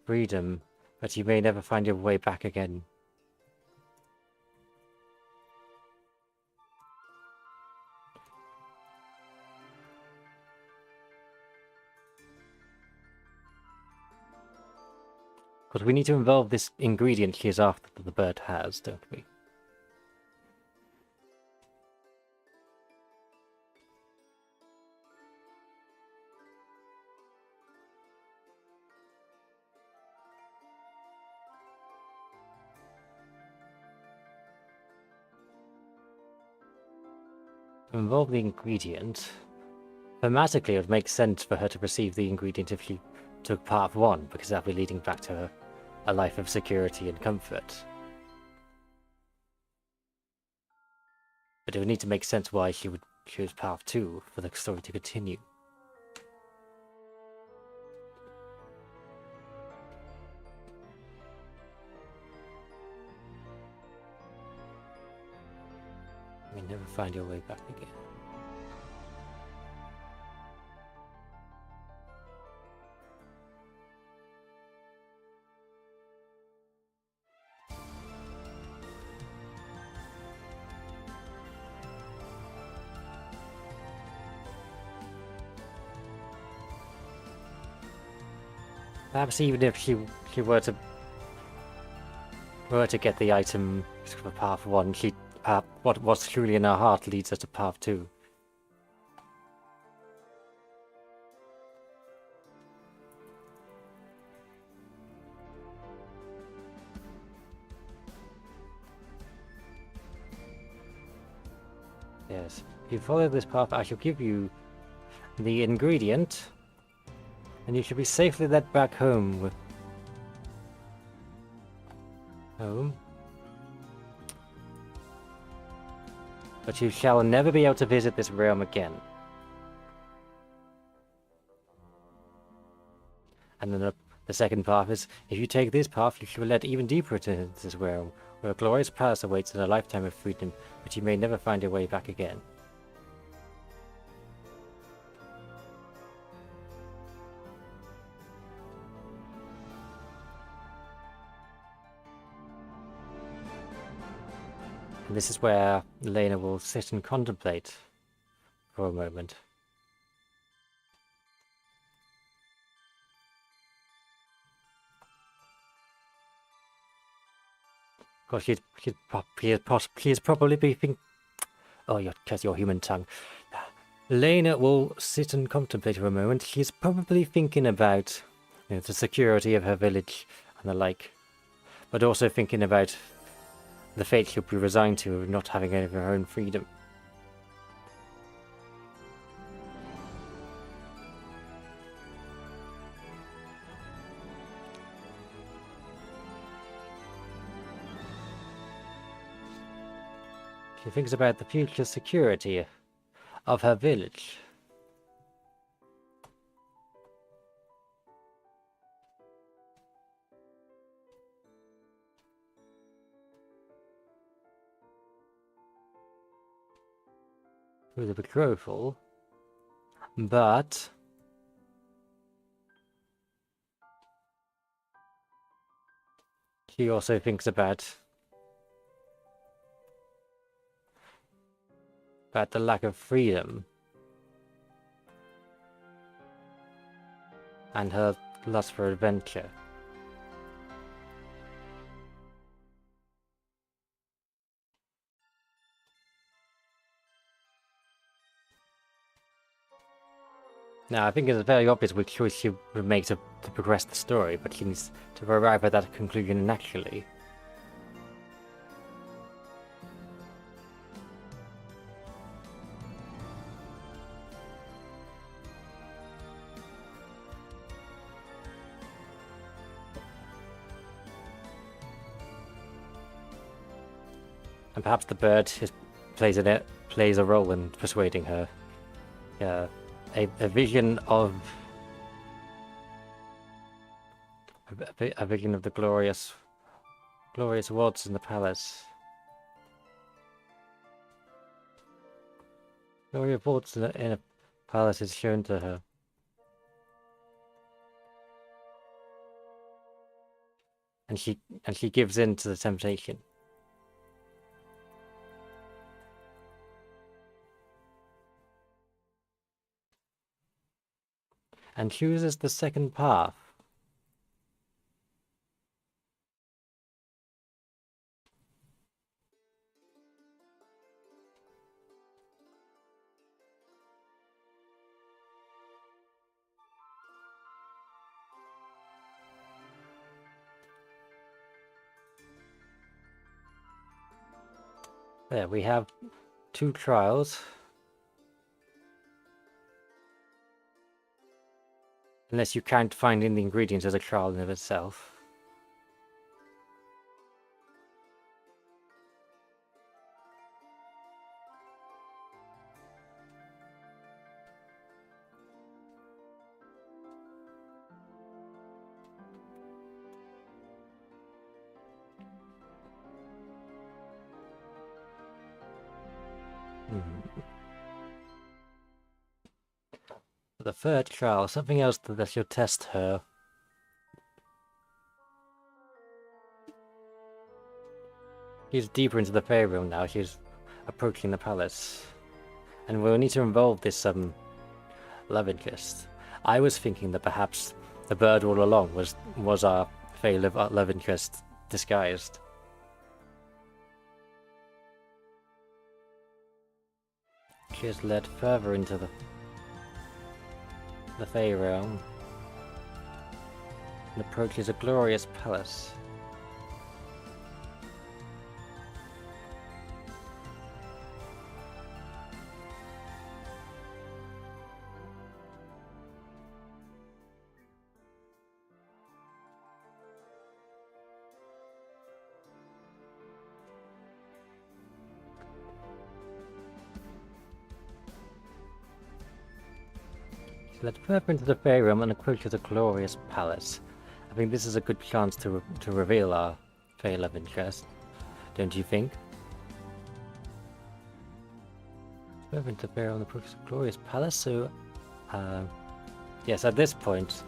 freedom, but you may never find your way back again. Because we need to involve this ingredient she is after that the bird has, don't we? To involve the ingredient, thematically it would make sense for her to receive the ingredient if she took path 1, because that would be leading back to a life of security and comfort. But it would need to make sense why she would choose path 2 for the story to continue. We never find your way back again. Perhaps even if she were to get the item for path 1, what was truly in her heart leads her to path 2. Yes, if you follow this path, I shall give you the ingredient, and you should be safely led back home. But you shall never be able to visit this realm again. And then the second path is, if you take this path, you shall be led even deeper into this realm, where a glorious palace awaits and a lifetime of freedom, but you may never find your way back again. And this is where Lena will sit and contemplate for a moment. Of course, she is probably be thinking... Oh, your human tongue. Lena will sit and contemplate for a moment. She is probably thinking about the security of her village and the like, but also thinking about the fate she'll be resigned to of not having any of her own freedom. She thinks about the future security of her village. With a betrothal, but she also thinks about the lack of freedom and her lust for adventure. Now, I think it's very obvious which choice she would make to progress the story, but she needs to arrive at that conclusion naturally. And perhaps the bird plays a role in persuading her. A vision of the glorious waltz in the palace. Glorious waltz in a palace is shown to her. And she gives in to the temptation. And chooses the second path. There, we have 2 trials. Unless you can't find in the ingredients as a trial in of itself. The third trial, something else that should test her. She's deeper into the Fae realm now. She's approaching the palace. And we'll need to involve this love interest. I was thinking that perhaps the bird all along was our Fae love interest disguised. She is led further into the Fae realm and approaches a glorious palace. Led further into the Fae realm and approaches a glorious palace. I think this is a good chance to reveal our Fae love interest, don't you think? Further into the Fae realm and approaches a glorious palace, so yes, at this point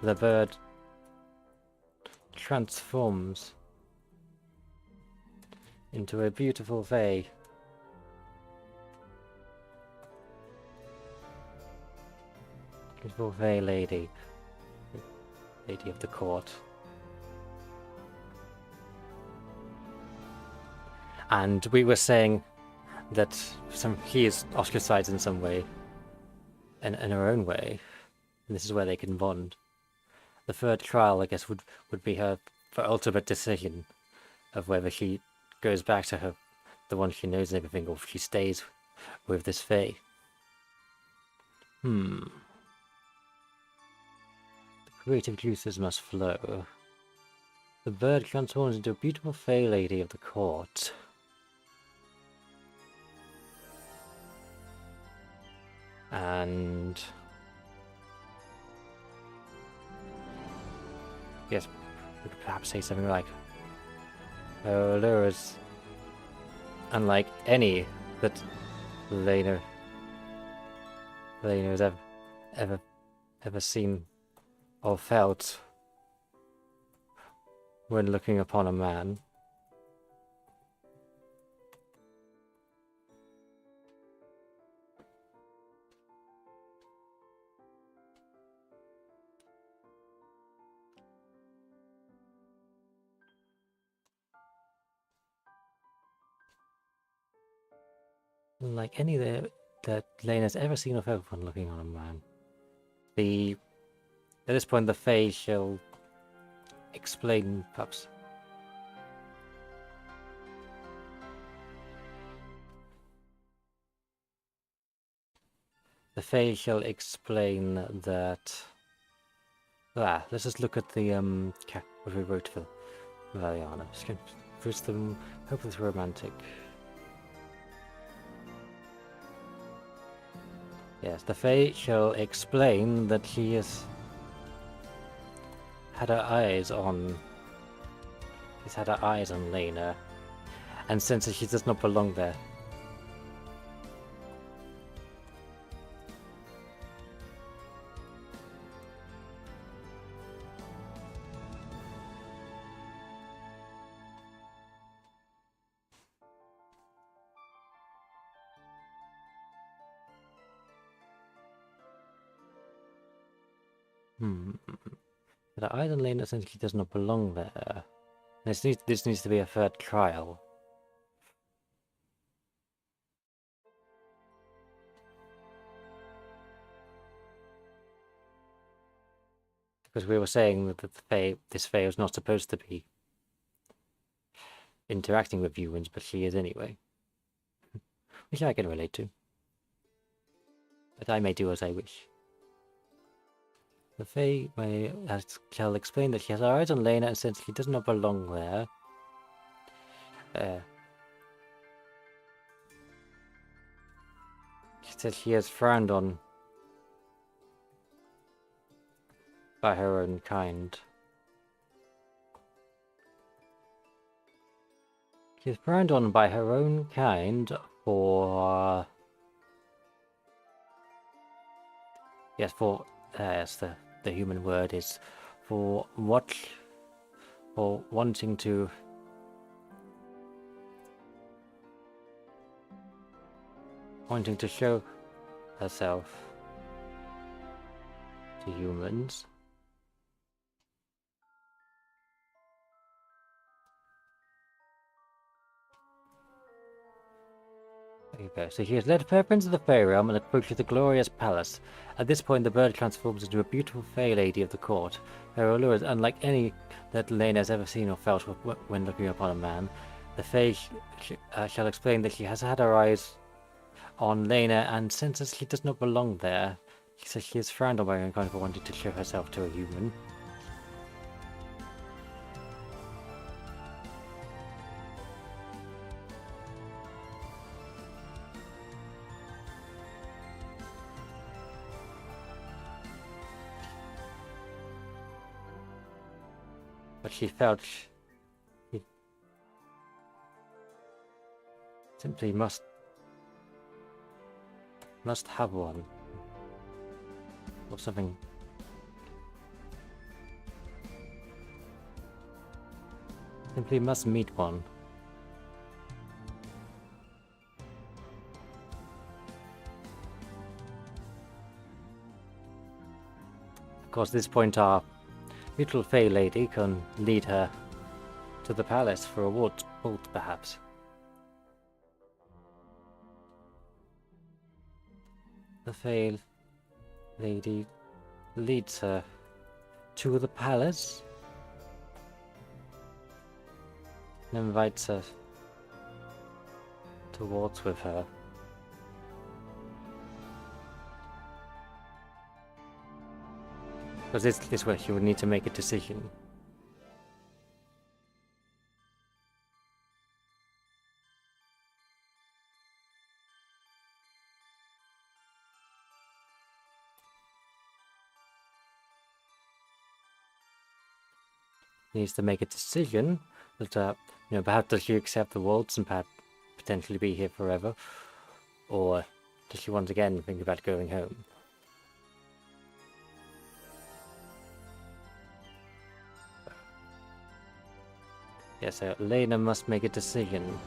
the bird transforms into a beautiful Fae. Beautiful Fae lady. Lady of the court. And we were saying that he is ostracized in some way. In her own way. And this is where they can bond. The third trial, I guess, would be her ultimate decision of whether she goes back to the one she knows and everything, or if she stays with this Fae. Creative juices must flow. The bird transforms into a beautiful Fae lady of the court. And yes, we could perhaps say something like, her allure is unlike any that Lena has ever seen or felt when looking upon a man. Like any that Lena's ever seen or felt when looking on a man. At this point, the Fae shall explain, perhaps. The Fae shall explain that. Let's just look at the what we wrote for Valiana. First, them hopeless romantic. Yes, the Fae shall explain that she has had her eyes on. She's had her eyes on Lena, and senses she does not belong there. But her eyes on Lena essentially does not belong there. This needs to be a third trial. Because we were saying that this Fae was not supposed to be interacting with humans, but she is anyway. Which I can relate to. But I may do as I wish. The Fae shall explain that she has her eyes on Lena and since she does not belong there. She says she is frowned on by her own kind. She is frowned on by her own kind for Yes, for yes, the human word is for what, for wanting to show herself to humans. There you go. So she has led Fae Princess of the Fae realm and approaches the glorious palace. At this point, the bird transforms into a beautiful Fae lady of the court. Her allure is unlike any that Lena has ever seen or felt when looking upon a man. The Fae shall explain that she has had her eyes on Lena and senses she does not belong there. She says she is frowned on by mankind for wanting to show herself to a human. But she felt she simply must have one. Or something. Simply must meet one. Of course, at this point our beautiful Fae lady can lead her to the palace for a waltz, perhaps. The Fae lady leads her to the palace and invites her to waltz with her. Because this is where she would need to make a decision. Needs to make a decision that, perhaps does she accept the waltz and perhaps potentially be here forever, or does she once again think about going home? Yes, so Lena must make a decision.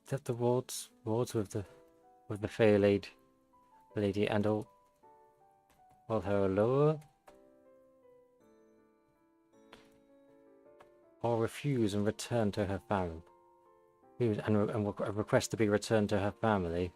That the waltz with the Fae lady and all her allure, or refuse and return to her family, and request to be returned to her family.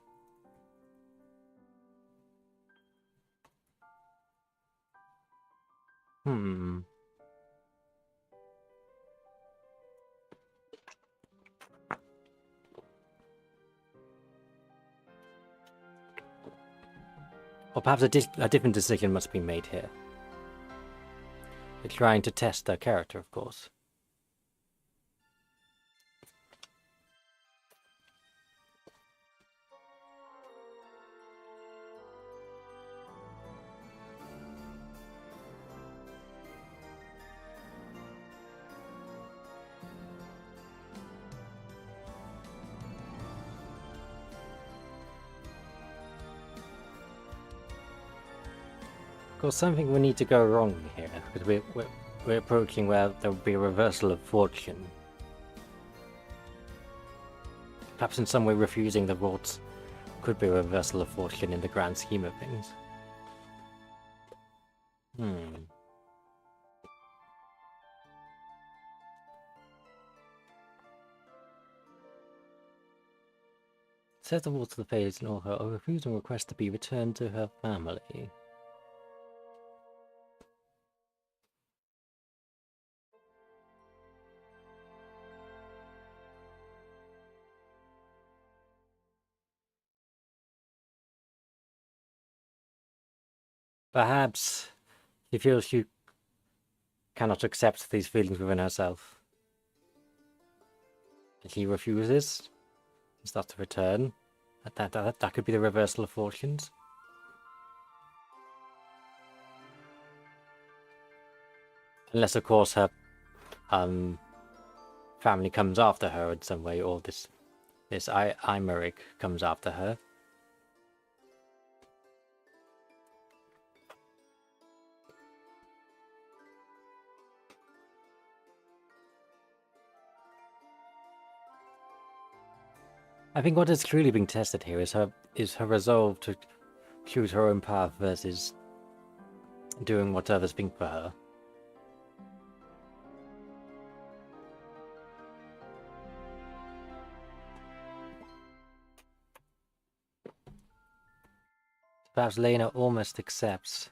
Or perhaps a different decision must be made here. They're trying to test their character, of course. Of course, something will need to go wrong here, because we're approaching where there will be a reversal of fortune. Perhaps in some way refusing the waltz could be a reversal of fortune in the grand scheme of things. Says the waltz to the Fae in all her, or refusing request to be returned to her family. Perhaps she feels she cannot accept these feelings within herself. And she refuses and starts to return. That could be the reversal of fortunes. Unless, of course, her family comes after her in some way, or this Imeric comes after her. I think what is truly being tested here is her resolve to choose her own path versus doing what others think for her. Perhaps Lena almost accepts.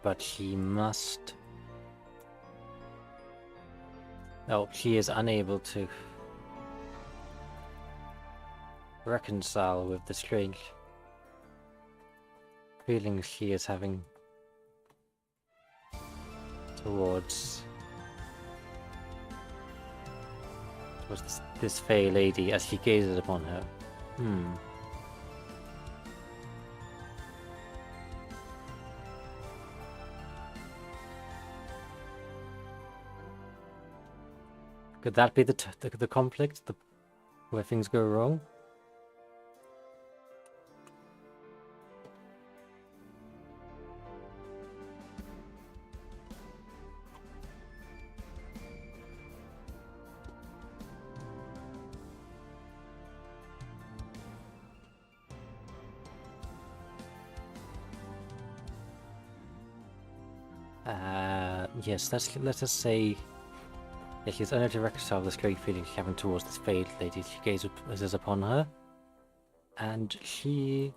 But she must... Oh, she is unable to reconcile with the strange feelings she is having towards this Fae lady as she gazes upon her. Could that be the conflict, where things go wrong? Yes, let us say that she's unable to reconcile the scary feeling she's having towards this Fae lady. She gazes upon her, and she...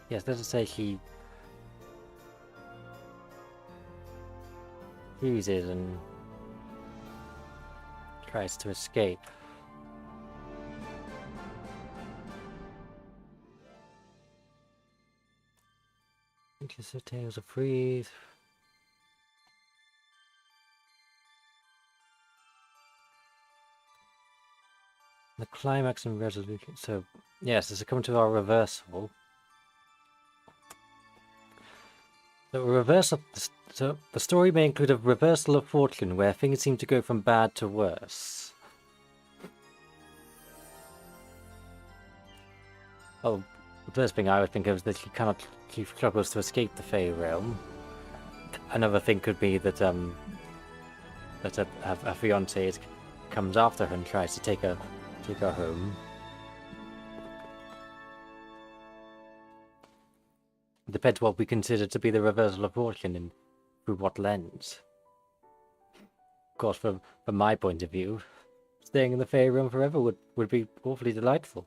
Yes, let us say she fuses and tries to escape. Inclusive tales of freeze. The climax and resolution. So, yes, this is coming to our reversal. So the story may include a reversal of fortune where things seem to go from bad to worse. Oh, the first thing I would think of is that she struggles to escape the Fae realm. Another thing could be that her fiance comes after her and tries to take her home. It depends what we consider to be the reversal of fortune and through what lens. Of course, from my point of view, staying in the Fae realm forever would be awfully delightful.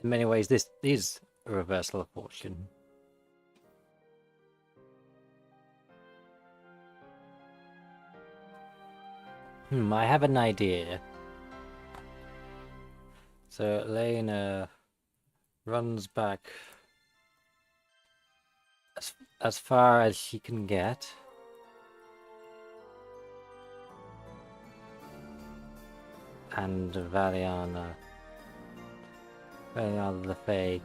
In many ways, this is a reversal of fortune. I have an idea. So Lena runs back as far as she can get. And Valiana the Fae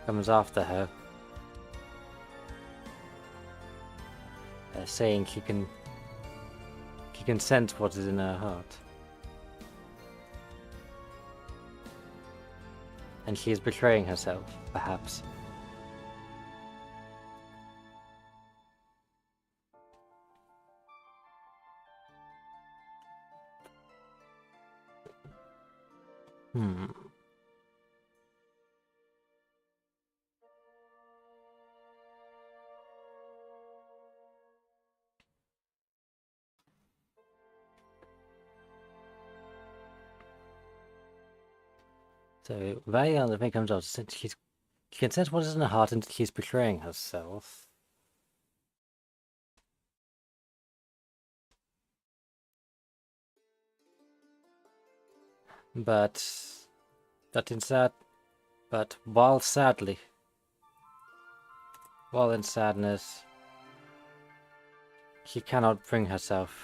comes after her, saying she can sense what is in her heart, and she is betraying herself, perhaps. So Valiana the thing comes out since she's She can sense what is in her heart and she's betraying herself. But while in sadness, she cannot bring herself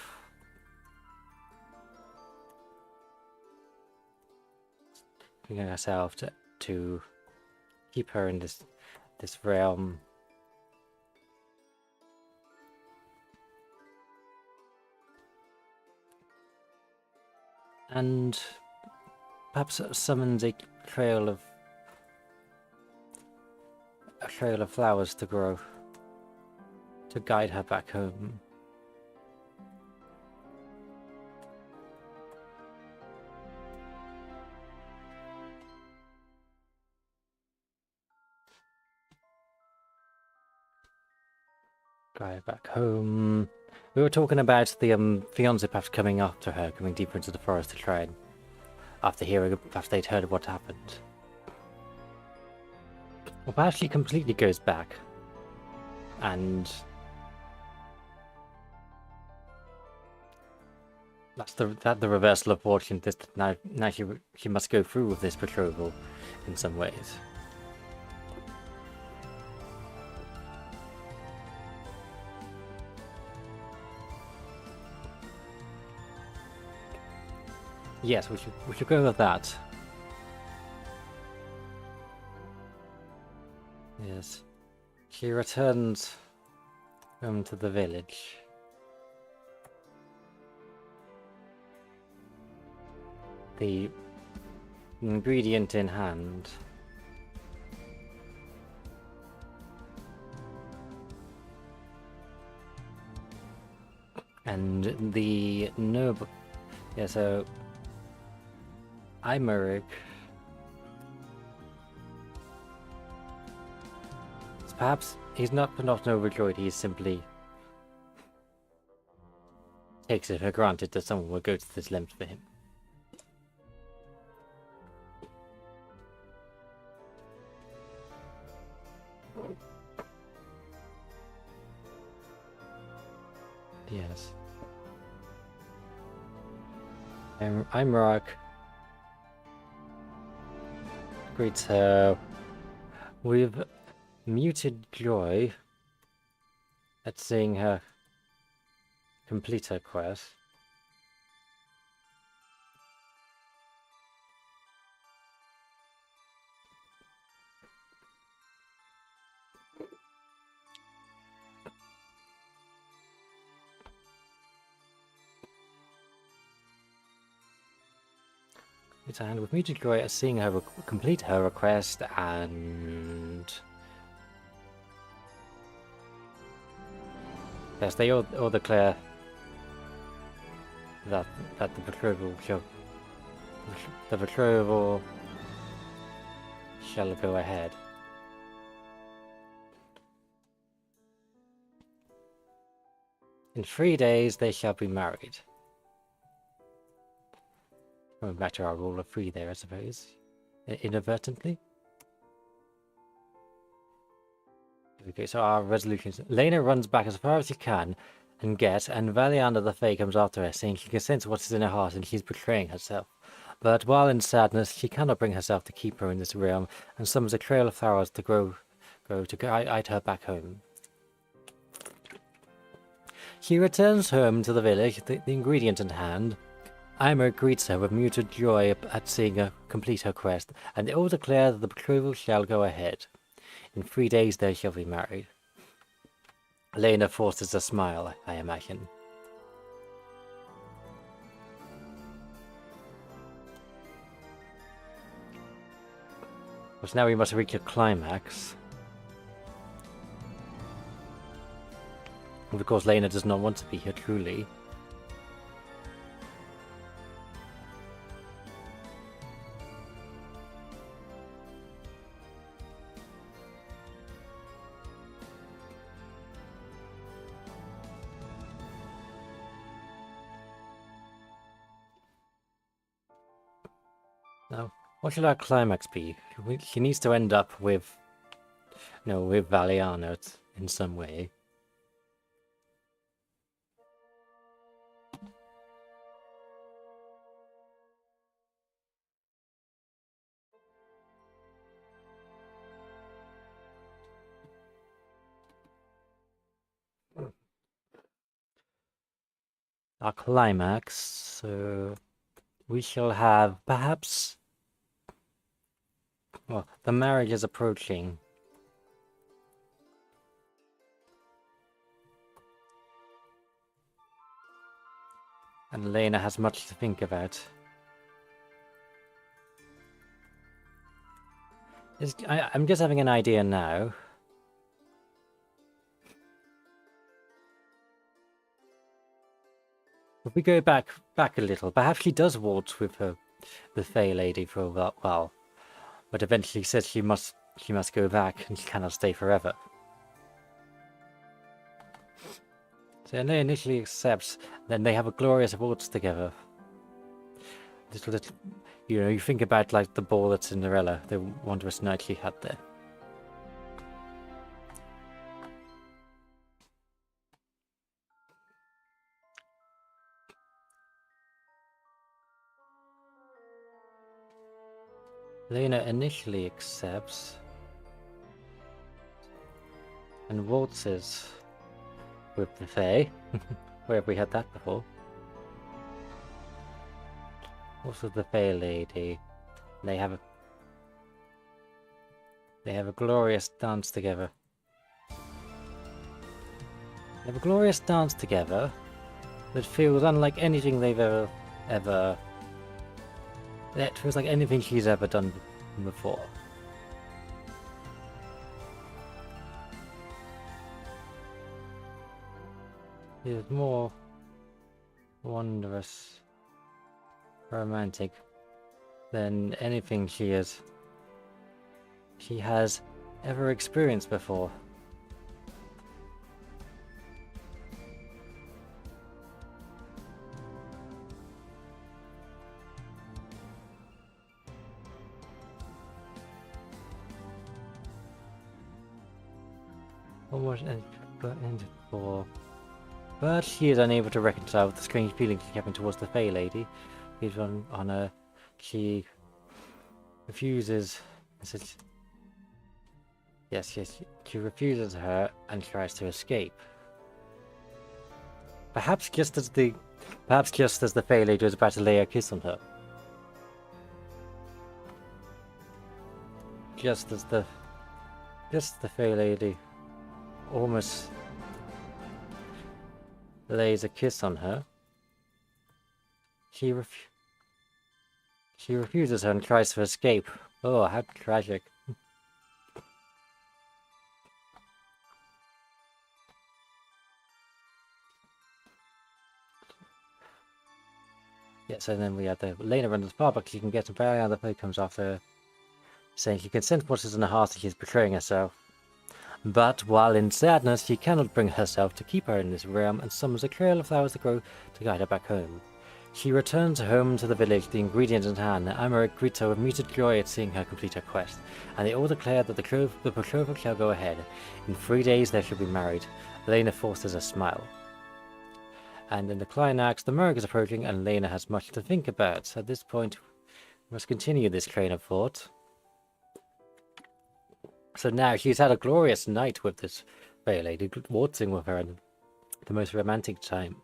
to keep her in this realm. And perhaps summons a trail of flowers to grow, to guide her back home. Guide back home. We were talking about the fiance perhaps coming after her, coming deeper into the forest to try and after they'd heard of what happened. Or perhaps she completely goes back and that's the reversal of fortune. Now she must go through with this betrothal in some ways. Yes, we should go with that. Yes. She returns home to the village. The ingredient in hand. And the noble... Yeah, so... Imeric. Perhaps he's not overjoyed, he simply takes it for granted that someone will go to this length for him. Yes. Imeric greets her with muted joy at seeing her complete her quest. And with muted joy at seeing her complete her request, and yes, they all declare that the betrothal shall go ahead. In 3 days they shall be married. Going back to our rule of 3 there, I suppose. Inadvertently. Okay, so our resolutions. Lena runs back as far as she can and Valianda the Fae comes after her, saying she can sense what is in her heart and she's betraying herself. But while in sadness, she cannot bring herself to keep her in this realm and summons a trail of flowers to grow to guide her back home. She returns home to the village, the ingredient in hand. Eimer greets her with muted joy at seeing her complete her quest, and they all declare that the betrothal shall go ahead. In 3 days they shall be married. Lena forces a smile, I imagine. But now we must reach a climax. Of course, Lena does not want to be here truly. Now, what should our climax be? She needs to end up with No, with Valiana in some way. Our climax, so we shall have perhaps. Well, the marriage is approaching. And Lena has much to think about. I'm just having an idea now. If we go back a little, perhaps she does waltz with the Fae lady for a while, but eventually says she must go back and she cannot stay forever. So Lena initially accepts, then they have a glorious waltz together. Little, you know, you think about like the ball at Cinderella, the wondrous night she had there. Lena initially accepts and waltzes with the Fae. Where have we had that before? Also the Fae lady. They have a glorious dance together. They have a glorious dance together that feels unlike anything they've ever. It feels like anything she's ever done before. It's more wondrous, romantic than anything she has ever experienced before. Almost ended for. But she is unable to reconcile with the strange feelings she's having towards the Fae lady. He's on her. She refuses. Yes, she refuses her and tries to escape. Perhaps just as the Fae lady was about to lay a kiss on her. Just as the Fae lady almost lays a kiss on her, she refuses her and tries to escape. Oh, how tragic. Yes, and then we have the Lena runs far back she can get some barrier, and the Fae comes after, saying she can sense what is in her heart and she is betraying herself. But while in sadness, she cannot bring herself to keep her in this realm and summons a trail of flowers to grow to guide her back home. She returns home to the village, the ingredients in hand. Americ greets her with muted joy at seeing her complete her quest, and they all declare that the betrothal shall go ahead. In 3 days they shall be married. Lena forces a smile. And in the climax, the marriage is approaching and Lena has much to think about. At this point, we must continue this train of thought. So now she's had a glorious night with this Fae lady, waltzing with her in the most romantic time.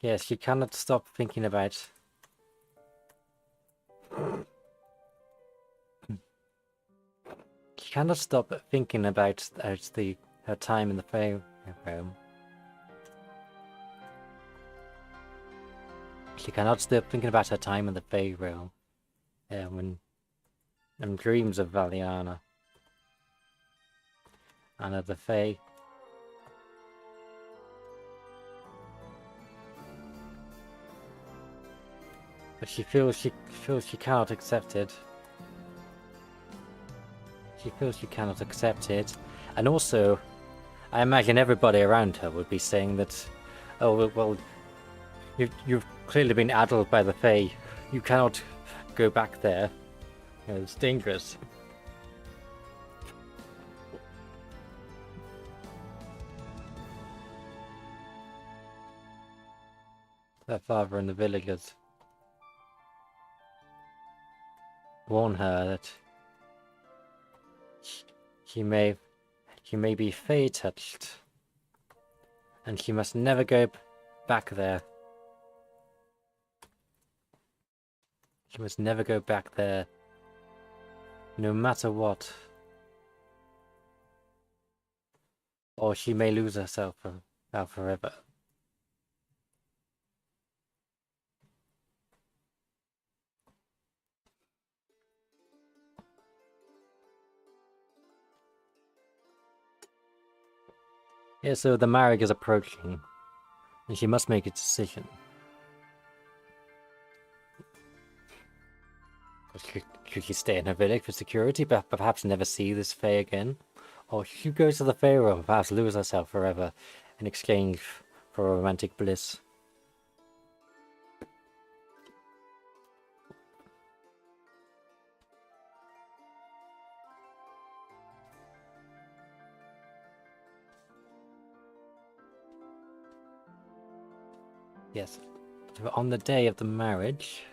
Yes, she cannot stop thinking about. She cannot stop thinking about her time in the Fae realm. She cannot stop thinking about her time in the Fae realm, and dreams of Valiana and of the Fae. But she feels she cannot accept it. She feels she cannot accept it, and also, I imagine everybody around her would be saying that, oh well. You've clearly been addled by the Fae. You cannot go back there. It's dangerous. Her father and the villagers warn her that she may be Fae touched, and she must never go back there. She must never go back there, no matter what. Or she may lose herself forever. Yeah, so the marriage is approaching, and she must make a decision. Should she stay in her village for security, but perhaps never see this Fae again? Or should she go to the Fae realm, perhaps lose herself forever in exchange for romantic bliss? Yes, so on the day of the marriage...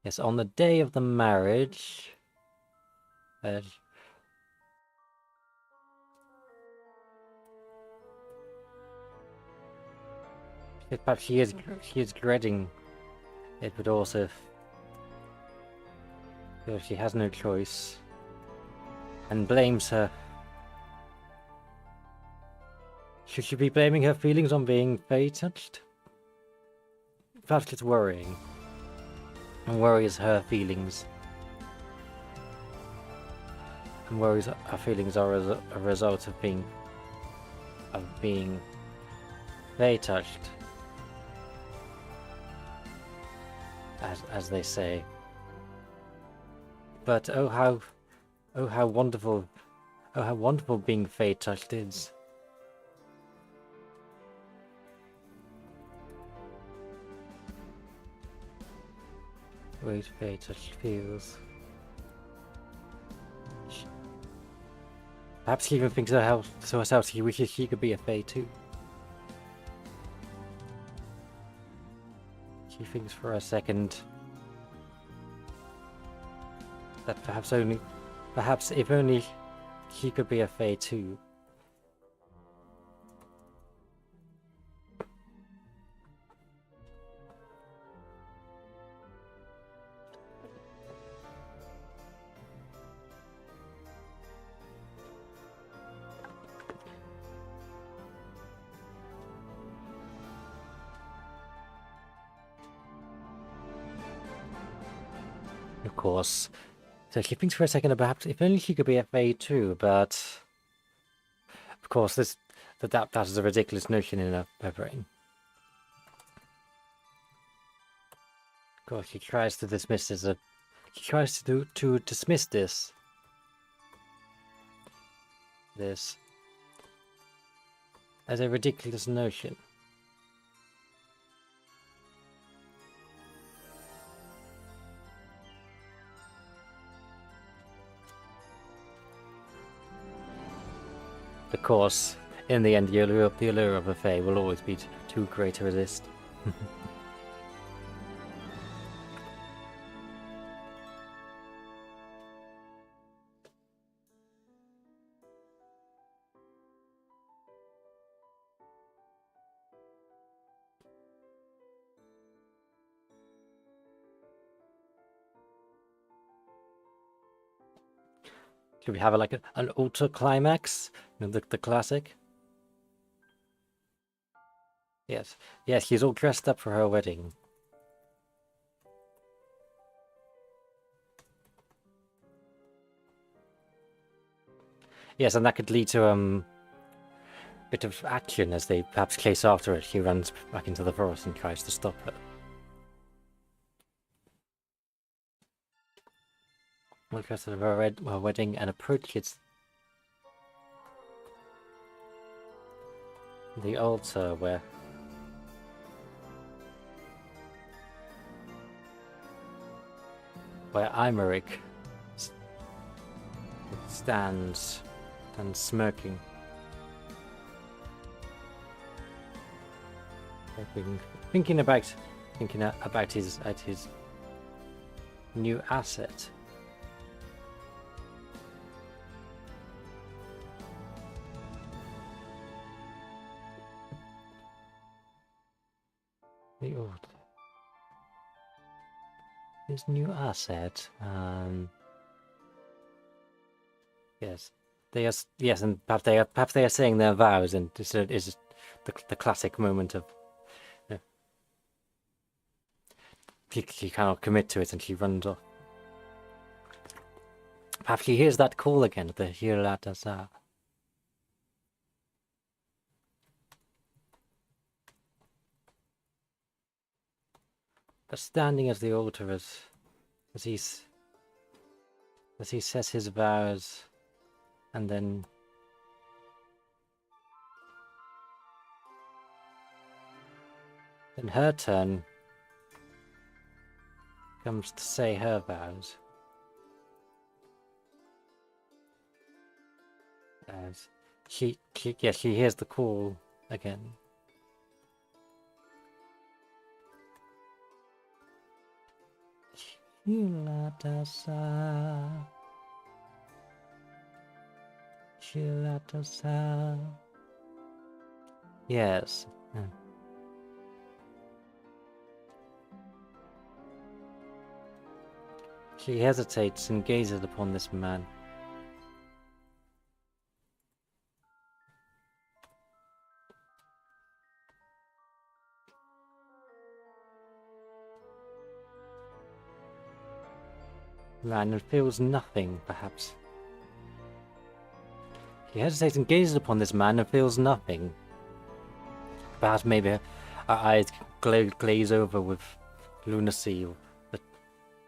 Yes, on the day of the marriage... But she is dreading it, but also feels she has no choice, and blames her. Should she be blaming her feelings on being Fae touched? Perhaps it's worrying, and worries her feelings, and worries her feelings are as a result of being Fae touched. As they say. But oh how wonderful being Fae touched is. The way Fae touched feels. Perhaps she even thinks to herself she wishes she could be a Fae too. She thinks for a second that perhaps if only she could be a Fae too. Of course. So she thinks for a second about if only she could be a Fae too, but of course that is a ridiculous notion in her brain. Of course, she tries to dismiss this. She tries to dismiss this as a ridiculous notion. Of course, in the end, the allure of a Fae will always be too great to resist. Should we have an ultra climax? The classic? Yes. Yes, she's all dressed up for her wedding. Yes, and that could lead to a bit of action as they perhaps chase after her. She runs back into the forest and tries to stop her. All dressed up for her wedding and approaches the altar where Imeric stands and smirking, thinking about his new asset. The altar. His new asset. Yes, they are. Yes, and perhaps they are saying their vows, and this is the classic moment of. She cannot commit to it, and she runs off. Perhaps she hears that call again, the Hiratasa. But standing at the altar as he says his vows, and then in her turn comes to say her vows. As she hears the call again. Shiratasa. Yes. She hesitates and gazes upon this man. And feels nothing, perhaps. She hesitates and gazes upon this man and feels nothing. Perhaps maybe her eyes glaze over with lunacy or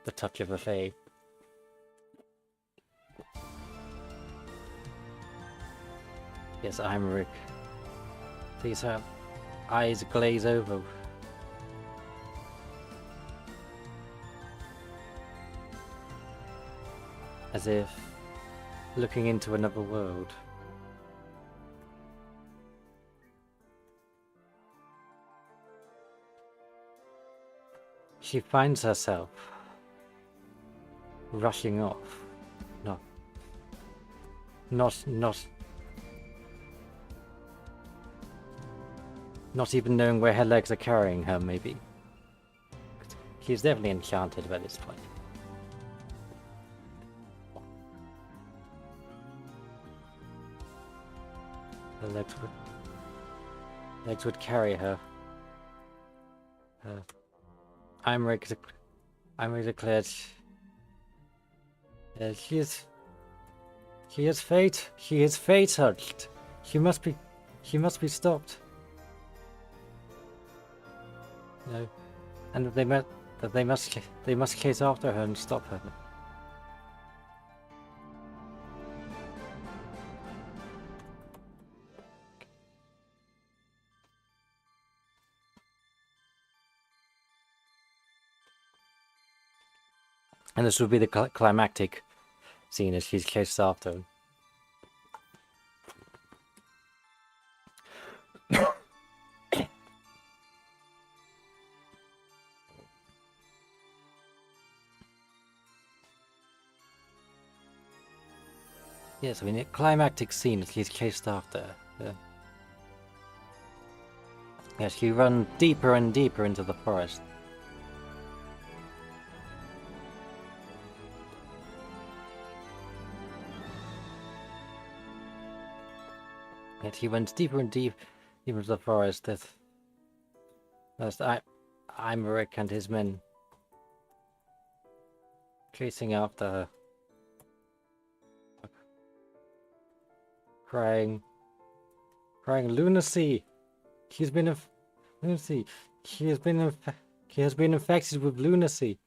the touch of a fae. Yes, Imeric sees her eyes glaze over. As if looking into another world. She finds herself rushing off. Not even knowing where her legs are carrying her, maybe. She's definitely enchanted by this point. Her legs would carry her. Imeric declared, she is fate. She is fate touched. She must be stopped. No, and they must chase after her and stop her. And this would be the climactic scene as she's chased after him. Yes, I mean, a climactic scene as he's chased after her. Yes, she runs deeper and deeper into the forest. Yet he went deeper and deeper into the forest. That's Imeric and his men chasing after her. Crying lunacy. She's been lunacy. She has been infected with lunacy.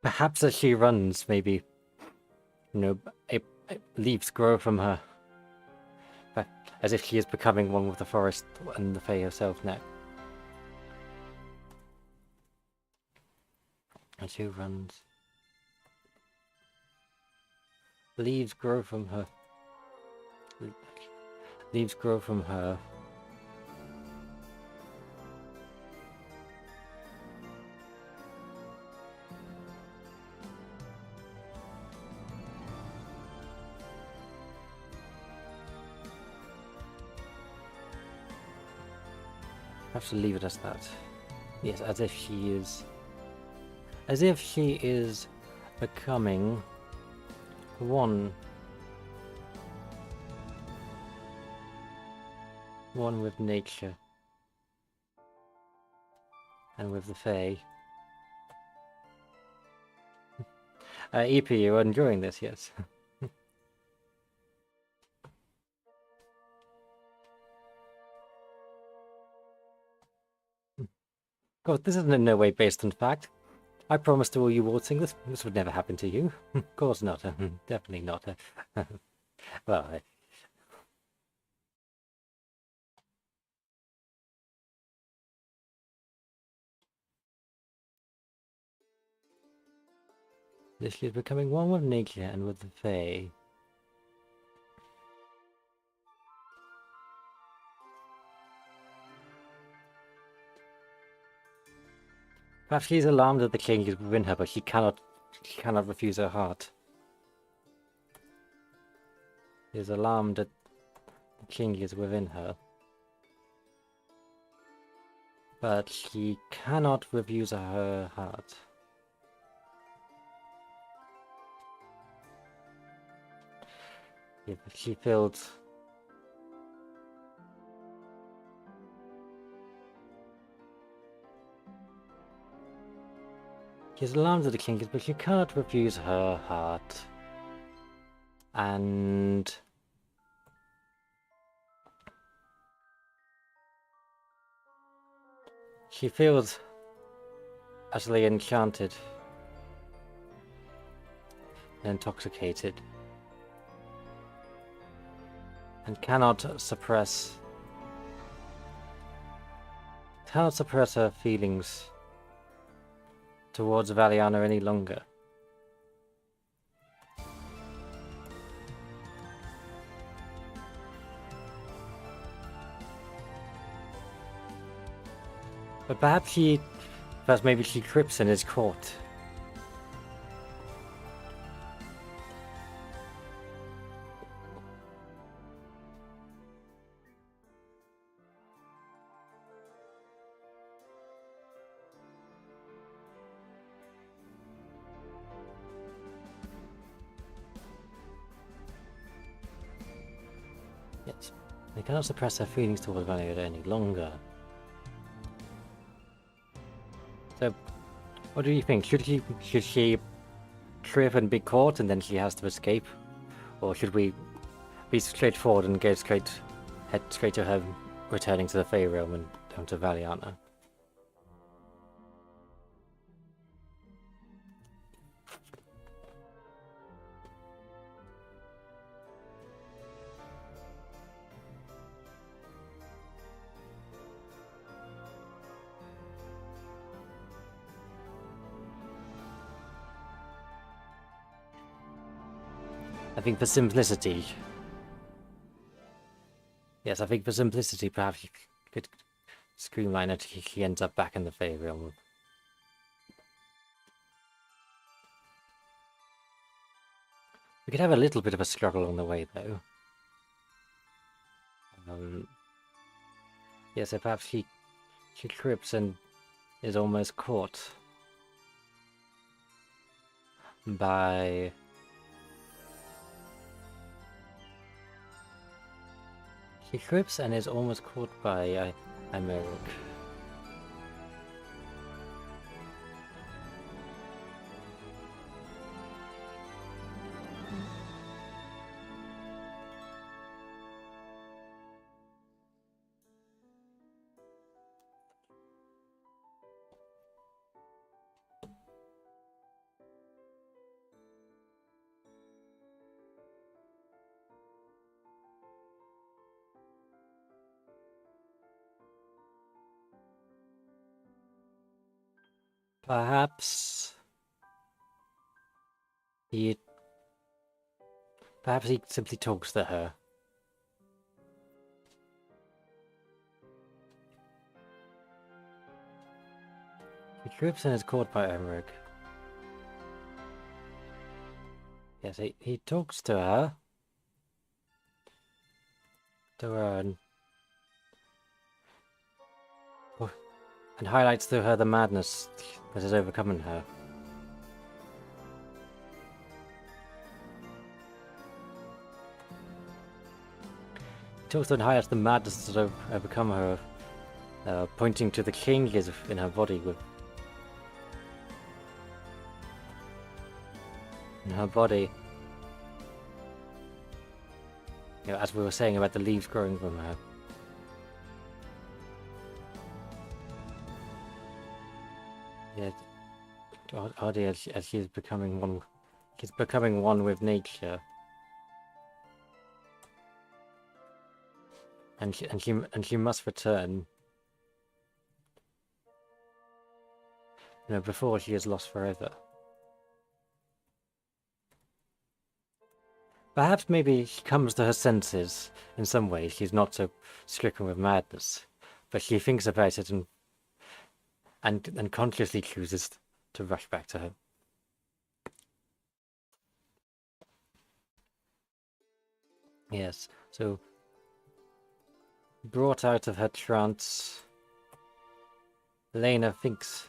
Perhaps as she runs, maybe No, leaves grow from her. As if she is becoming one with the forest and the Fae herself now. And she runs. Leaves grow from her. Leaves grow from her. I have to leave it as that. Yes, as if she is... As if she is becoming one with nature. And with the Fae. EP, you're enjoying this, yes? God, this isn't in no way based on fact. I promised all you waltzing this would never happen to you. Of course not. Definitely not. Well, she is becoming one with nature and with the Fae. Perhaps she's alarmed at the changes within her, but she cannot refuse her heart. She is alarmed at the changes within her, but she cannot refuse her heart. Yeah, but she feels... She's alarmed at the changes, but she cannot refuse her heart. And... she feels utterly enchanted and intoxicated, and cannot suppress her feelings towards Valiana any longer. But perhaps maybe she trips and is caught. Yes, they cannot suppress her feelings towards Valiana any longer. So, what do you think? Should she trip and be caught and then she has to escape? Or should we be straightforward and head straight to her returning to the Fae realm and down to Valiana? I think for simplicity... Yes, I think for simplicity, perhaps you could streamline it. He ends up back in the Fae realm. We could have a little bit of a struggle on the way, though. Yeah, so perhaps she trips and is almost caught by... She trips and is almost caught by Americ. Perhaps he simply talks to her. He trips and is caught by Emmerich. Yes, he talks to her. And highlights to her the madness that has overcome her. He talks to her and highlights the madness that has overcome her, pointing to the changes in her body you know, as we were saying about the leaves growing from her. Yeah, oddly, as she's becoming one with nature, and she must return, you know, before she is lost forever. Perhaps maybe she comes to her senses in some way. She's not so stricken with madness, but she thinks about it and consciously chooses to rush back to her. Yes, so brought out of her trance, Lena thinks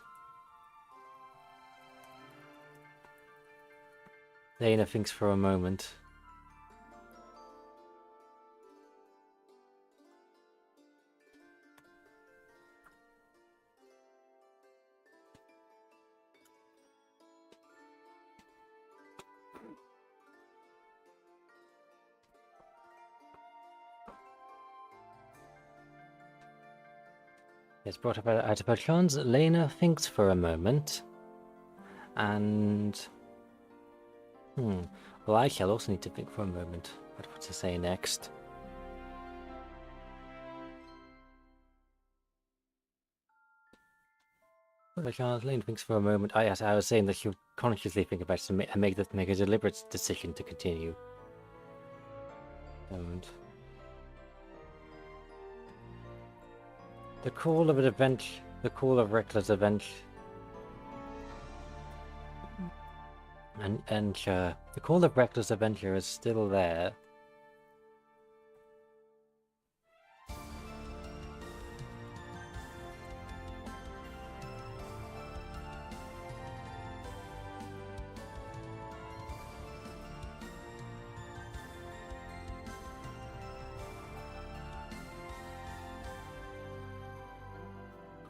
for a moment. Yes, brought up out of her trance, Lena thinks for a moment, and well, I shall also need to think for a moment about what to say next. Lena thinks for a moment. I was saying that she'll consciously think about it and make a deliberate decision to continue. And the call of an adventure, the call of reckless adventure, and the call of reckless adventure is still there.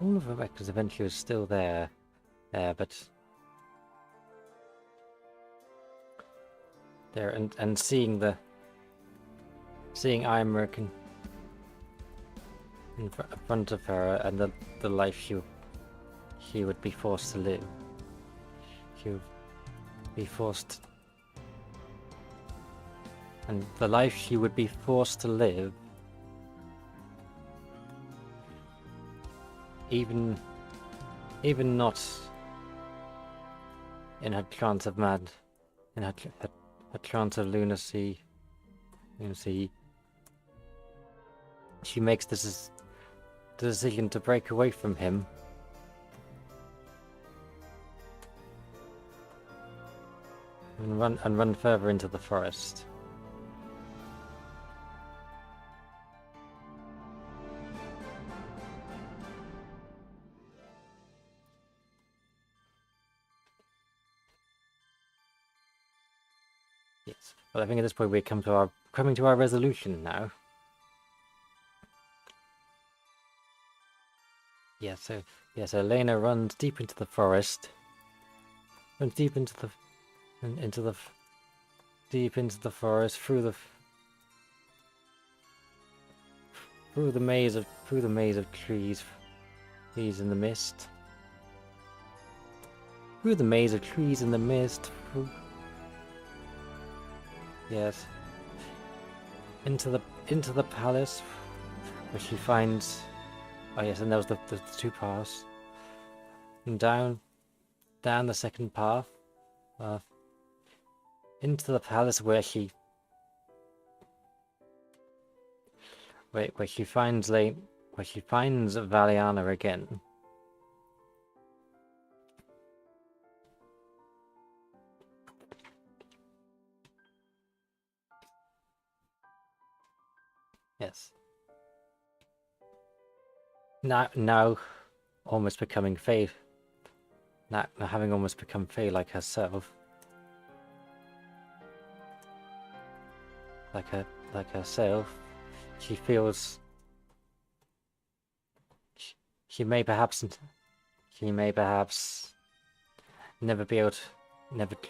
All of Rebecca's adventure is still there, but there and seeing Imeric in front of her and the life she would be forced to live. She would be forced, and the life she would be forced to live. Even not in her trance of in her trance of lunacy, she makes the decision to break away from him and run further into the forest. Yes, well, I think at this point we're coming to our resolution now. Yeah, so Elena runs deep into the forest, deep into the forest, through the maze of trees in the mist. Through the maze of trees in the mist. Yes. Into the palace, where she finds. Oh yes, and there was the two paths. And down down the second path, into the palace where she finds Valiana again. Yes. Now almost becoming Fae. Now having almost become Fae like herself. Like herself, she feels she may perhaps never be able to,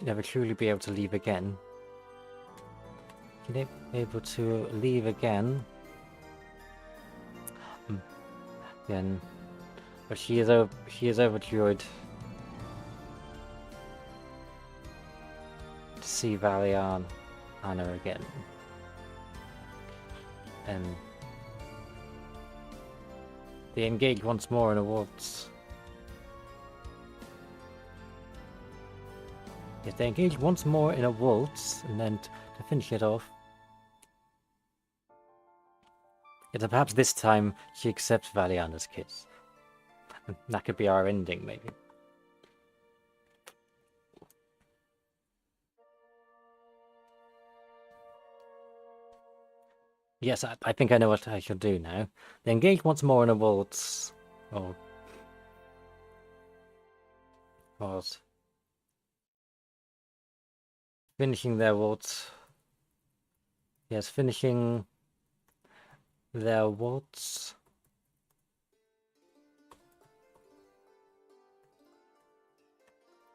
never truly be able to leave again. She may be able to leave again. Again, but she is overjoyed to see Valiana again, and they engage once more in a waltz. Yes, they engage once more in a waltz, and then to finish it off. Yet perhaps this time she accepts Valiana's kiss. And that could be our ending, maybe. Yes, I think I know what I shall do now. They engage once more in a waltz. Or was finishing their waltz. Yes, finishing their waltz.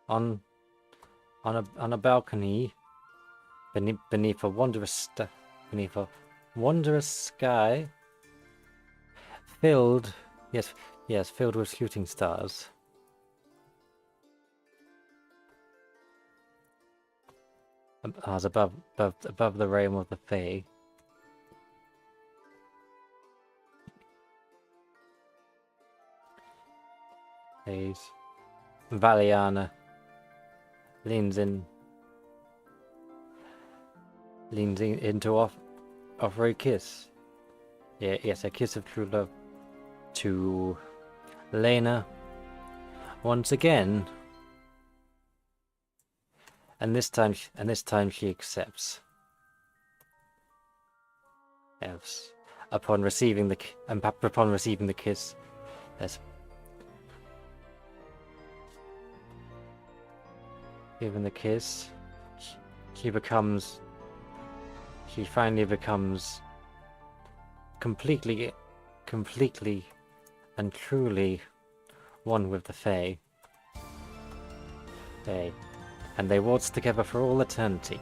On a balcony beneath a wondrous sky filled with shooting stars. As above the realm of the Fae. Valiana leans in to offer a kiss. Yes, a kiss of true love to Lena once again. And this time she accepts. Yes, upon receiving the kiss, yes. Given the kiss, she finally becomes completely and truly one with the Fae. And they waltz together for all eternity.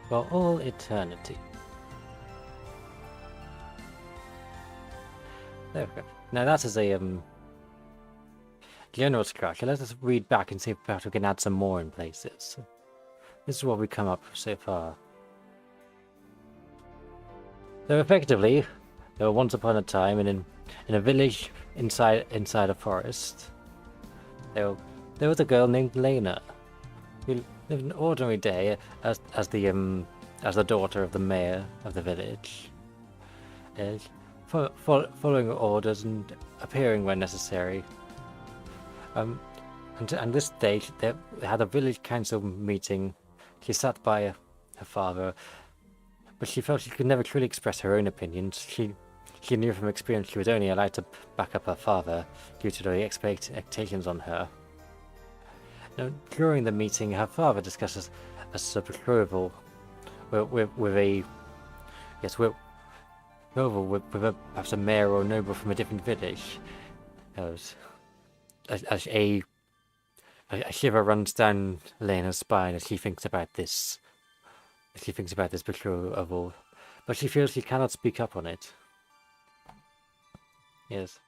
For all eternity. There we go. Now that is a general structure. Let us read back and see if perhaps we can add some more in places. This is what we come up with so far. So effectively, there were once upon a time in a village inside a forest. There was a girl named Lena, who lived an ordinary day as the daughter of the mayor of the village. Following orders and appearing when necessary. And this day they had a village council meeting. She sat by her father, but she felt she could never truly express her own opinions. She knew from experience she was only allowed to back up her father due to the expectations on her. Now, during the meeting, her father discusses a betrothal with perhaps a mayor or noble from a different village. As a shiver runs down Lena's spine as she thinks about this. Betrothal, but she feels she cannot speak up on it. Yes.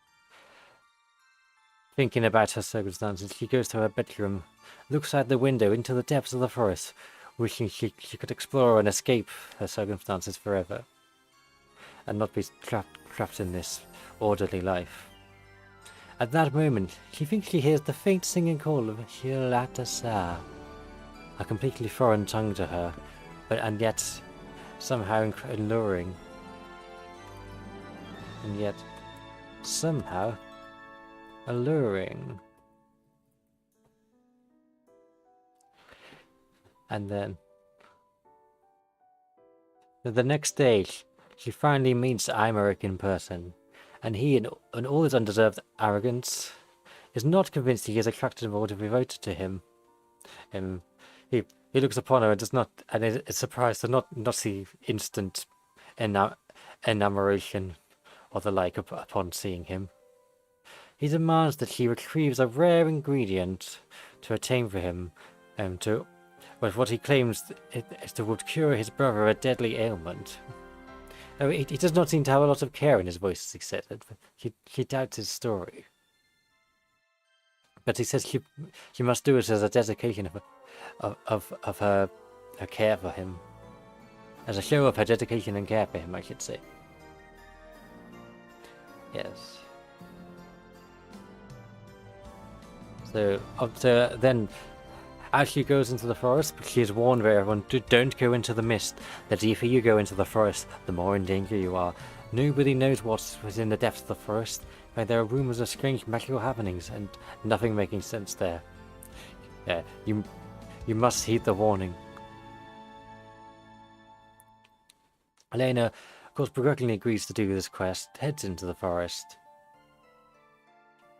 Thinking about her circumstances, she goes to her bedroom, looks out the window into the depths of the forest, wishing she could explore and escape her circumstances forever. and not be trapped in this orderly life. At that moment, she thinks she hears the faint singing call of Hilatasa, a completely foreign tongue to her, and yet somehow alluring. And yet somehow alluring. And then the next day, she finally meets Imeric in person, and he, in all his undeserved arrogance, is not convinced he is attracted or devoted to him. He looks upon her and does not, and is surprised to not see instant enamoration or the like upon seeing him. He demands that she retrieves a rare ingredient to attain for him, what he claims is to cure his brother a deadly ailment. He does not seem to have a lot of care in his voice, as he said. He doubts his story. But he says she must do it as a dedication of her care for him. As a show of her dedication and care for him, I should say. Yes. So then, as she goes into the forest, she is warned by everyone, don't go into the mist. The deeper you go into the forest, the more in danger you are. Nobody knows what was in the depths of the forest. There are rumors of strange magical happenings, and nothing making sense there. Yeah, you must heed the warning. Elena, of course, begrudgingly agrees to do this quest, heads into the forest.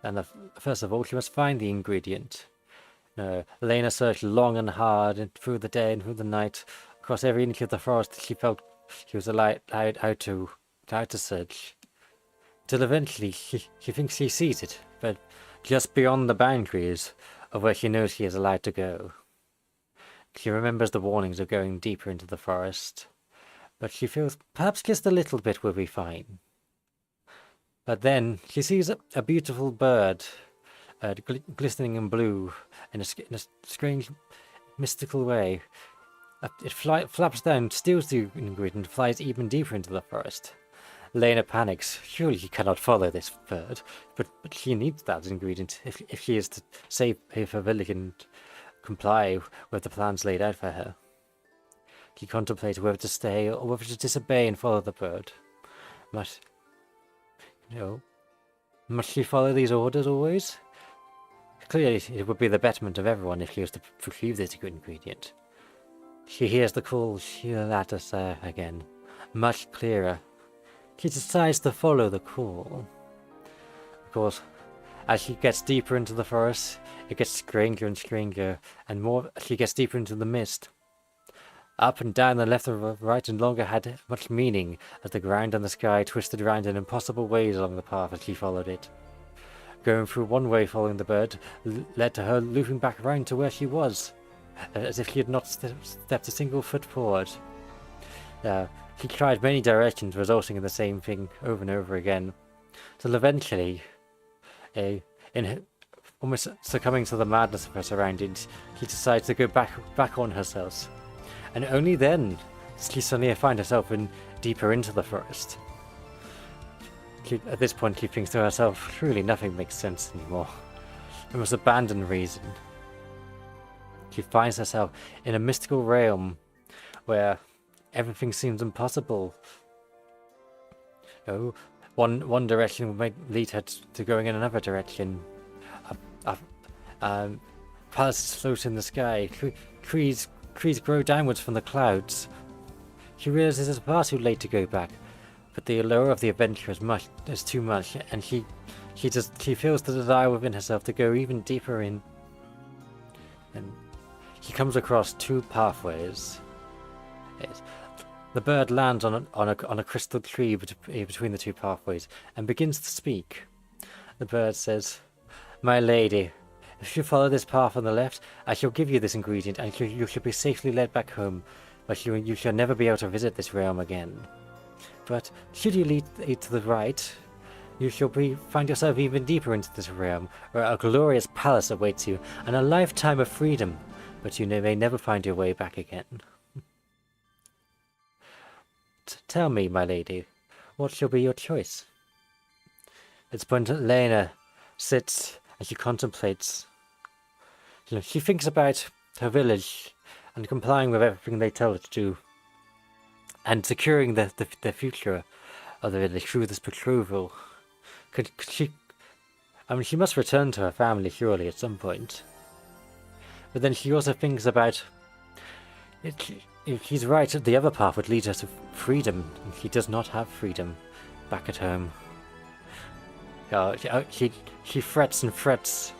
And first of all, she must find the ingredient. Elena searched long and hard, and through the day and through the night, across every inch of the forest she felt she was allowed out to search. Till eventually she thinks she sees it, but just beyond the boundaries of where she knows she is allowed to go. She remembers the warnings of going deeper into the forest, but she feels perhaps just a little bit will be fine. But then she sees a beautiful bird, glistening in blue, in a strange, mystical way. It flaps down, steals the ingredient, and flies even deeper into the forest. Lena panics. Surely she cannot follow this bird, but she needs that ingredient if she is to save her village and comply with the plans laid out for her. She contemplates whether to stay or whether to disobey and follow the bird. Must she follow these orders always? Clearly, it would be the betterment of everyone if she was to retrieve this good ingredient. She hears the call Shilatasa again, much clearer. She decides to follow the call. Of course, as she gets deeper into the forest, it gets stranger and stranger, and more as she gets deeper into the mist. Up and down the left and right no longer had much meaning, as the ground and the sky twisted around in impossible ways along the path as she followed it. Going through one way following the bird led to her looping back around to where she was, as if she had not stepped a single foot forward. She tried many directions, resulting in the same thing over and over again, till eventually, almost succumbing to the madness of her surroundings, she decides to go back on herself. And only then does she suddenly find herself deeper into the forest. At this point, she thinks to herself, truly nothing makes sense anymore. I must abandon reason. She finds herself in a mystical realm where everything seems impossible. One direction might lead her to going in another direction. Palaces float in the sky. Trees grow downwards from the clouds. She realizes it's far too late to go back, but the allure of the adventure is too much, and she feels the desire within herself to go even deeper in. And she comes across two pathways. The bird lands on a crystal tree between the two pathways and begins to speak. The bird says, "My lady, if you follow this path on the left, I shall give you this ingredient, and you shall be safely led back home, but you shall never be able to visit this realm again. But should you lead to the right, you shall find yourself even deeper into this realm, where a glorious palace awaits you, and a lifetime of freedom, but you may never find your way back again. Tell me, my lady, What shall be your choice? At this point, Lena sits and she contemplates. She thinks about her village and complying with everything they tell her to do, and securing the future of the village through this betrothal. Could she? I mean, she must return to her family surely at some point. But then she also thinks about if she's right, the other path would lead her to freedom, and she does not have freedom back at home. She frets and frets,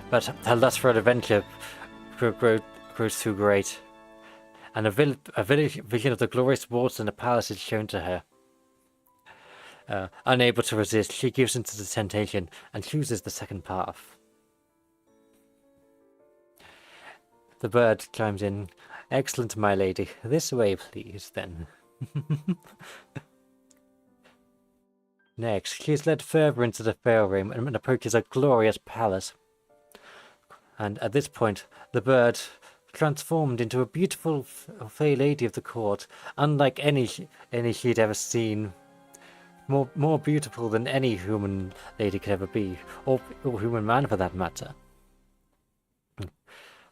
but her lust for adventure grows too great, and a vision of the glorious waltz in the palace is shown to her. Unable to resist, she gives into the temptation and chooses the second path. The bird chimes in. Excellent, my lady. This way, please, then. Next, she is led further into the FAERIE and approaches a glorious palace. And at this point, the bird, transformed into a beautiful Fae lady of the court, unlike any she'd ever seen, more beautiful than any human lady could ever be, or human man for that matter.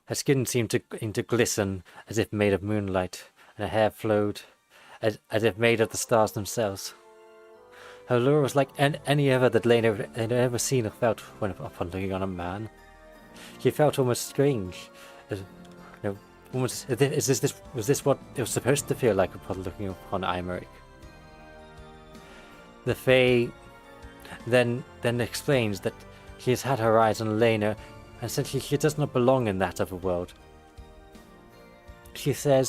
Her skin seemed to glisten as if made of moonlight, and her hair flowed as if made of the stars themselves. Her allure was like any other that Lena had ever seen or felt upon looking on a man. She felt almost strange, almost. Was this what it was supposed to feel like upon looking upon Aymeric? The Fae then explains that she has had her eyes on Lena, and essentially she does not belong in that other world. She said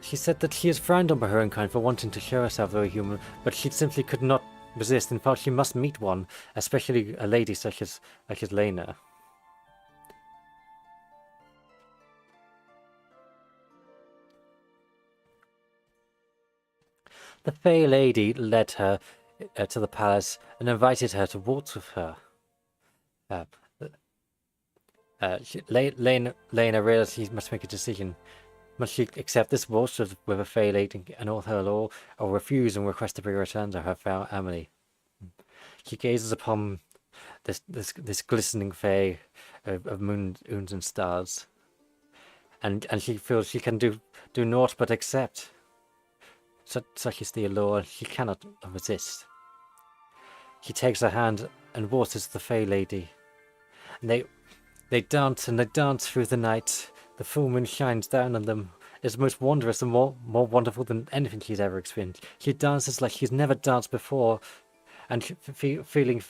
that she is frowned on by her own kind for wanting to show herself very human, but she simply could not resist and felt she must meet one, especially a lady such as Lena. The Fae lady led her to the palace and invited her to waltz with her. Lena realized she must make a decision. Must she accept this waltz with a Fae lady and all her law, or refuse and request to be returned to her family? She gazes upon this glistening Fae of moons and stars, and she feels she can do naught but accept. Such is the allure, she cannot resist. She takes her hand and waltzes the Fae lady. And they dance and they dance through the night. The full moon shines down on them. It's most wondrous and more wonderful than anything she's ever experienced. She dances like she's never danced before, and feeling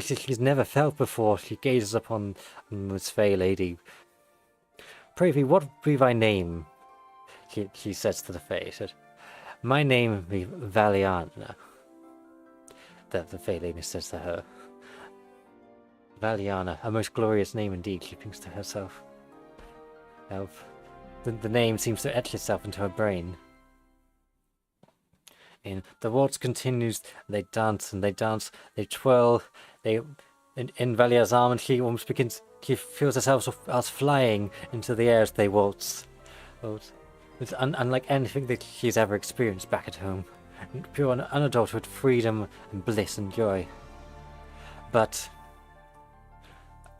she's never felt before. She gazes upon this Fae lady. Prithee, what be thy name? She says to the Fae. My name be Valiana. The Fae lady says to her. Valiana, a most glorious name indeed, she thinks to herself. The name seems to etch itself into her brain. And the waltz continues, they dance and they dance, they twirl, in Valia's arm, and she almost she feels herself as flying into the air as they waltz. It's unlike anything that she's ever experienced back at home. Pure and unadulterated freedom and bliss and joy. But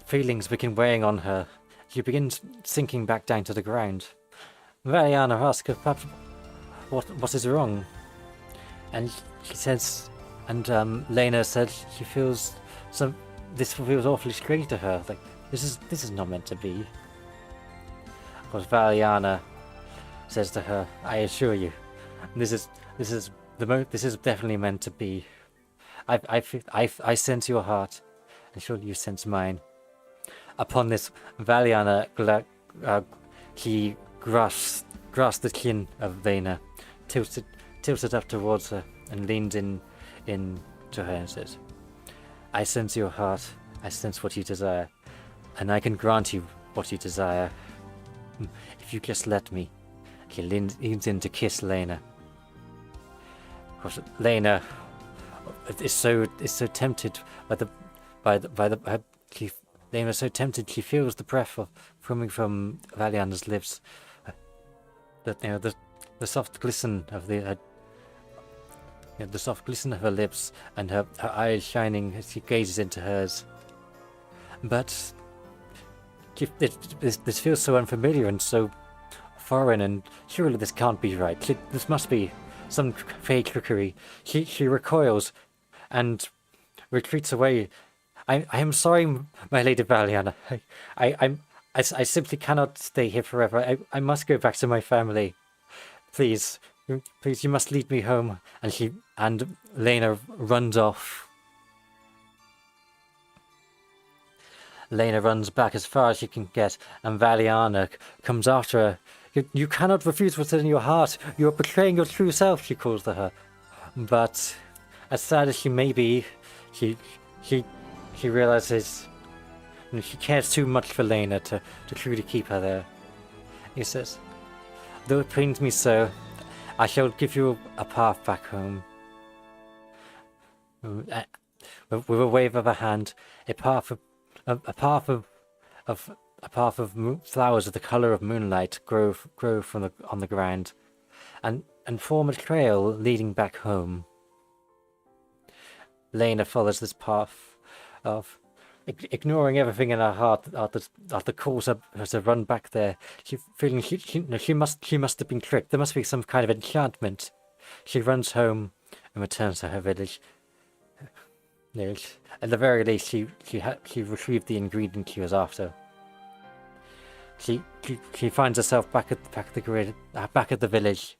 feelings begin weighing on her. She begins sinking back down to the ground. Valiana asks her perhaps what is wrong. And she says, and Lena said she feels this feels awfully strange to her. Like this is not meant to be. Of course, Valiana says to her, "I assure you, this is definitely meant to be. I sense your heart, and surely you sense mine." Upon this, Valiana he grasps the chin of Lena, tilts it up towards her, and leans in to her and says, "I sense your heart. I sense what you desire, and I can grant you what you desire. If you just let me." He leans in to kiss Lena. Of course, Lena is so tempted Lena is so tempted. She feels the breath coming from Valiana's lips. That the soft glisten of The soft glisten of her lips and her eyes shining as she gazes into hers. But this feels so unfamiliar and so foreign, and surely this can't be right. This must be some fake trickery. She recoils and retreats away. I am sorry, my lady Valiana. I simply cannot stay here forever. I must go back to my family. Please, you must lead me home. And Lena runs off. Lena runs back as far as she can get, and Valiana comes after her. You cannot refuse what's in your heart. You are betraying your true self, she calls to her. But as sad as she may be, she realizes she cares too much for Lena to truly keep her there. He says, "Though it pains me so, I shall give you a path back home." With a wave of a hand, a path of flowers of the color of moonlight grow on the ground, and form a trail leading back home. Lena follows this path of ignoring everything in her heart at the cause of her to run back there. Feeling she must have been tricked. There must be some kind of enchantment. She runs home and returns to her village. At the very least, she retrieved the ingredient she was after. She finds herself back at the village.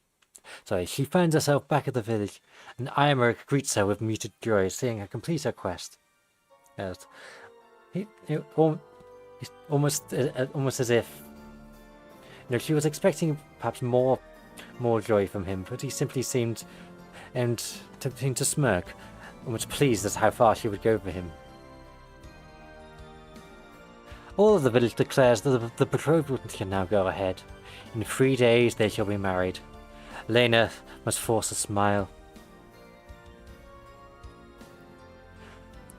Sorry, she finds herself back at the village, and Imer greets her with muted joy, seeing her complete her quest. Yes, almost as if she was expecting perhaps more joy from him, but he simply seemed to smirk, almost pleased at how far she would go for him. All of the village declares that the betrothal can now go ahead. In 3 days they shall be married. Lena must force a smile.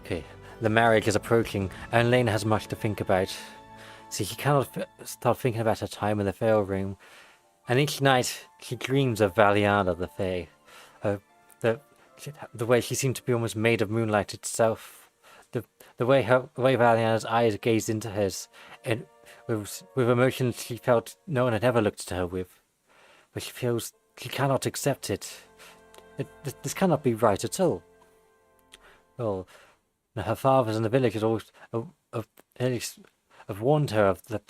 Okay, the marriage is approaching, and Lena has much to think about. See, she cannot stop thinking about her time in the Fae room, and each night she dreams of Valiana the Fae. The way she seemed to be almost made of moonlight itself. The way Valiana's eyes gazed into hers, and with emotions she felt no one had ever looked to her with. But she feels she cannot accept it. This cannot be right at all. Well, her fathers in the village have warned her that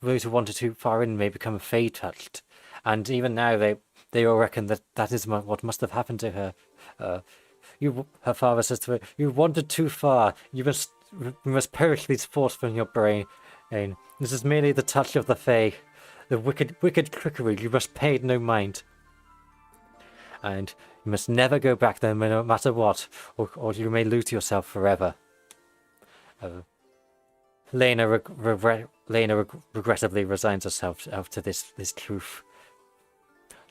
those who wander too far in may become Fae touched, and even now they all reckon that is what must have happened to her. Her father says to her, "You wandered too far. You must perish these thoughts from your brain. And this is merely the touch of the Fae. The wicked trickery. You must pay it no mind. And you must never go back there, no matter what, or you may lose yourself forever." Lena regrettably resigns herself to this truth,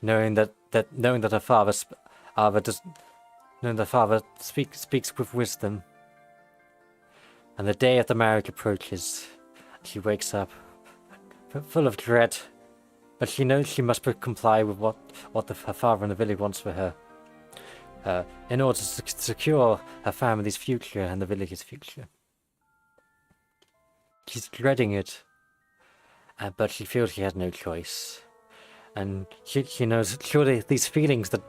knowing that her father speaks with wisdom. And the day of the marriage approaches. She wakes up, full of dread, but she knows she must comply with what her father in the village wants for her, in order to secure her family's future and the village's future. She's dreading it, but she feels she has no choice. And she knows surely these feelings that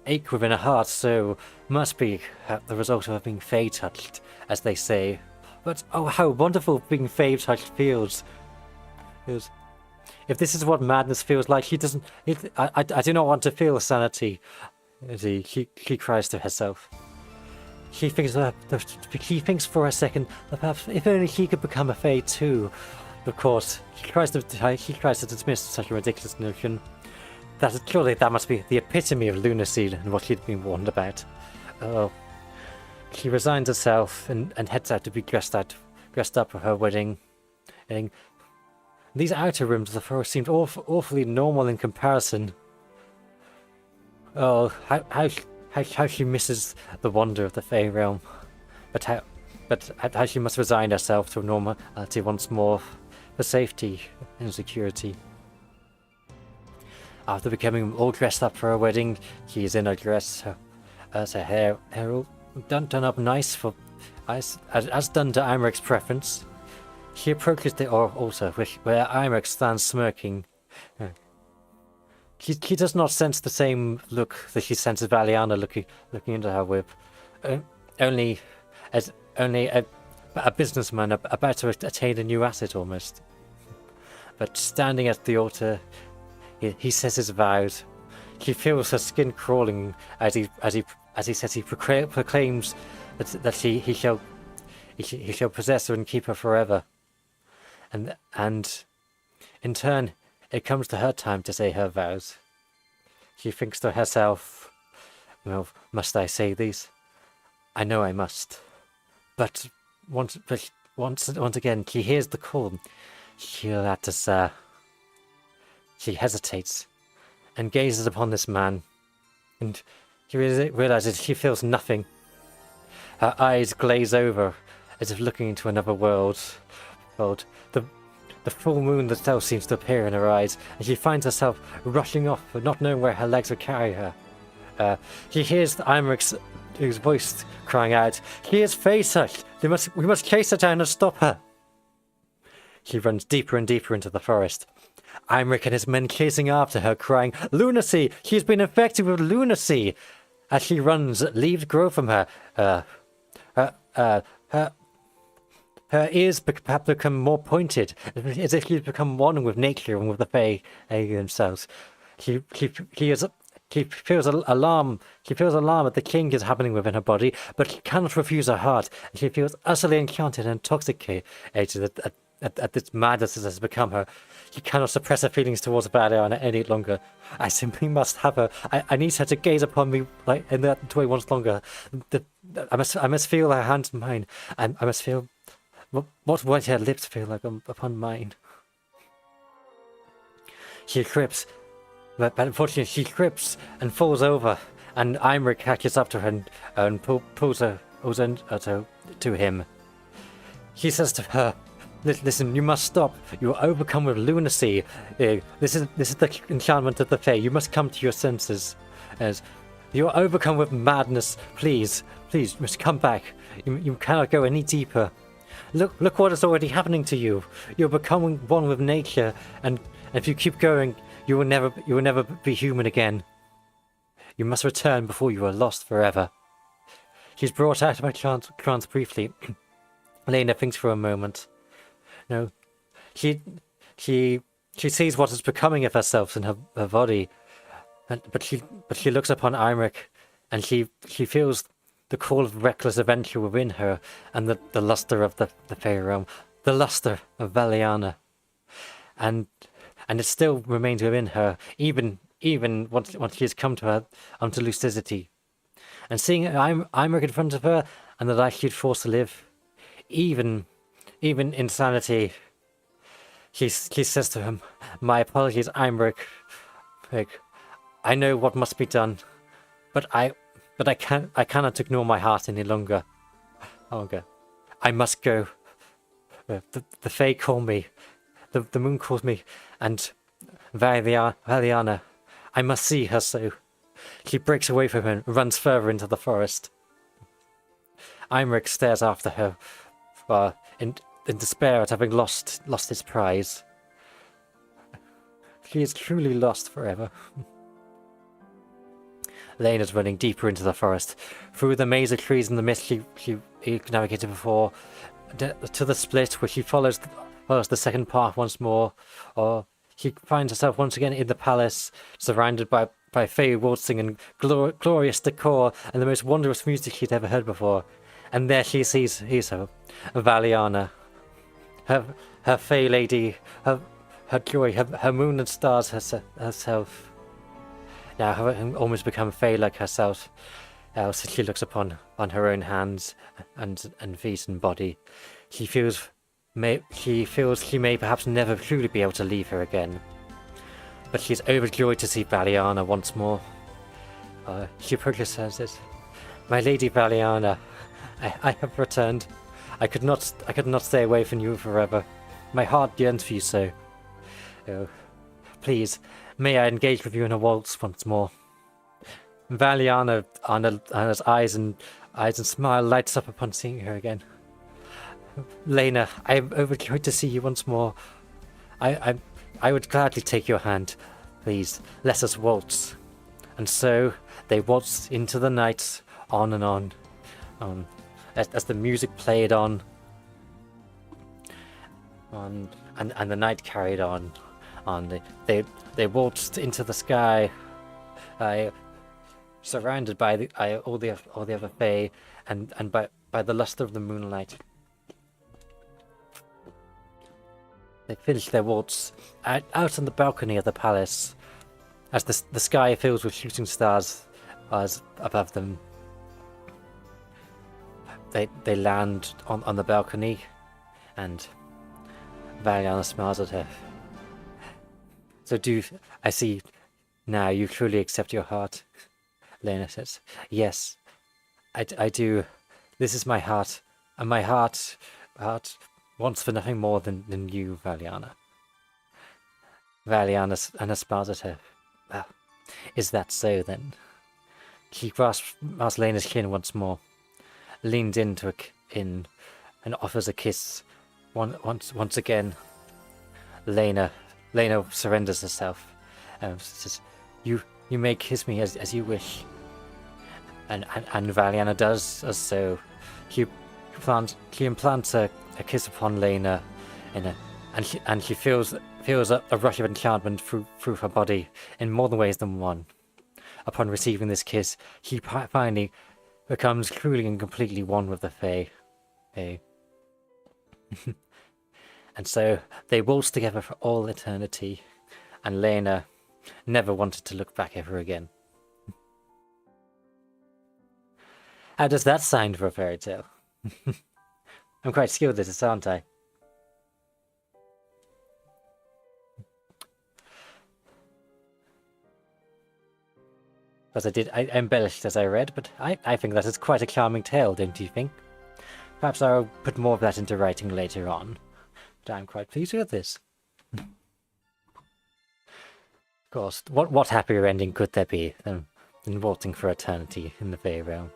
ache within her heart so must be the result of her being Fae touched, as they say. But oh, how wonderful being Fae touched feels! If this is what madness feels like, I do not want to feel sanity. She cries to herself. She thinks for a second that perhaps if only she could become a Fae too. Of course, she tries to dismiss such a ridiculous notion. Surely that must be the epitome of lunacy and what she'd been warned about. Oh, she resigns herself and heads out to be dressed up for her wedding. And these outer rooms of the forest seemed awfully normal in comparison. Oh, how she misses the wonder of the Fae realm, but how she must resign herself to normality once more for safety and security. After becoming all dressed up for her wedding, she is in a dress, her hair all done up nice for, as done to Imric's preference. She approaches the altar, where Imric stands smirking. She does not sense the same look that she senses Valiana looking into her with. Only a businessman about to attain a new asset almost. But standing at the altar, he says his vows. She feels her skin crawling as he says he proclaims that he shall possess her and keep her forever. And in turn, it comes to her time to say her vows. She thinks to herself, well, must I say these? I know I must. But once again, she hears the call. She hesitates and gazes upon this man, and she realizes she feels nothing. Her eyes glaze over as if looking into another world. The full moon itself seems to appear in her eyes, and she finds herself rushing off, not knowing where her legs will carry her. She hears Imric's voice crying out, "She is Fae! We must chase her down and stop her!" She runs deeper and deeper into the forest. Imric and his men chasing after her, crying, "Lunacy! She has been infected with lunacy!" As she runs, leaves grow from her. Her ears become more pointed, as if she's become one with nature and with the Fae themselves. She feels alarm. She feels alarm at the change is happening within her body, but she cannot refuse her heart. And she feels utterly enchanted and intoxicated at this madness that has become her. She cannot suppress her feelings towards Valiana any longer. I simply must have her. I need her to gaze upon me like in that way once longer. I must feel her hands in mine. I must feel what her lips feel like upon mine. She trips, but unfortunately she trips and falls over, and Imric catches up to her and pulls her to him. He says to her, "Listen, you must stop. You are overcome with lunacy. This is the enchantment of the Fae. You must come to your senses. As you are overcome with madness. Please, you must come back. You cannot go any deeper. Look what is already happening to you. You're becoming one with nature, and if you keep going, you will never be human again. You must return before you are lost forever." She's brought out of her trance briefly. Lena thinks for a moment. No, she sees what is becoming of herself in her body, but she looks upon Imric, and she feels the call of reckless adventure within her, and the luster of the Fae realm, the luster of Valiana, and it still remains within her, even once she has come to her onto lucidity, and seeing Imric in front of her and the life she'd forced to live, even insanity. She says to him, "My apologies, Imric. I know what must be done, but I cannot ignore my heart any longer. I must go. The Fae call me. The moon calls me, and Valiana. I must see her so." She breaks away from him and runs further into the forest. Imric stares after her, in despair at having lost his prize. She is truly lost forever. Lena's running deeper into the forest, through the maze of trees and the mist she navigated before, to the split where she follows the second path once more, or she finds herself once again in the palace, surrounded by Fae waltzing and glorious decor and the most wondrous music she'd ever heard before. And there she sees her, Valiana, her Fae lady, her joy, her moon and stars herself. Now having almost become Fae like herself, as she looks upon her own hands and feet and body, she feels she may perhaps never truly be able to leave her again. But she's overjoyed to see Valiana once more. She approaches her and says, "My lady Valiana, I have returned. I could not stay away from you forever. My heart yearns for you so. Oh, please, May I engage with you in a waltz once more? Valiana's eyes and smile lights up upon seeing her again. Lena, I am overjoyed to see you once more. I would gladly take your hand. Please, let us waltz. And so they waltzed into the night, on and on, as the music played on, and the night carried on. They waltzed into the sky, surrounded by all the other Fae, and by the luster of the moonlight. They finished their waltz out on the balcony of the palace, as the sky fills with shooting stars above them. They land on the balcony, and Valiana smiles at her. So I see now you truly accept your heart, Lena says. Yes, I do. This is my heart, and my heart wants for nothing more than you, Valiana. Valiana smiles at her. Well, is that so then? She grasps Lena's chin once more, leans in and offers a kiss. Once again, Lena surrenders herself. Says, "You may kiss me as you wish." And Valiana does as so. She implants a kiss upon Lena, and she feels a rush of enchantment through her body in more ways than one. Upon receiving this kiss, she finally becomes truly and completely one with the Fae. And so they waltz together for all eternity, and Lena never wanted to look back ever again. How does that sound for a fairy tale? I'm quite skilled at this, aren't I? As I embellished as I read, but I think that is quite a charming tale, don't you think? Perhaps I'll put more of that into writing later on, but I'm quite pleased with this. Of course, what happier ending could there be than waltzing for eternity in the Fae realm?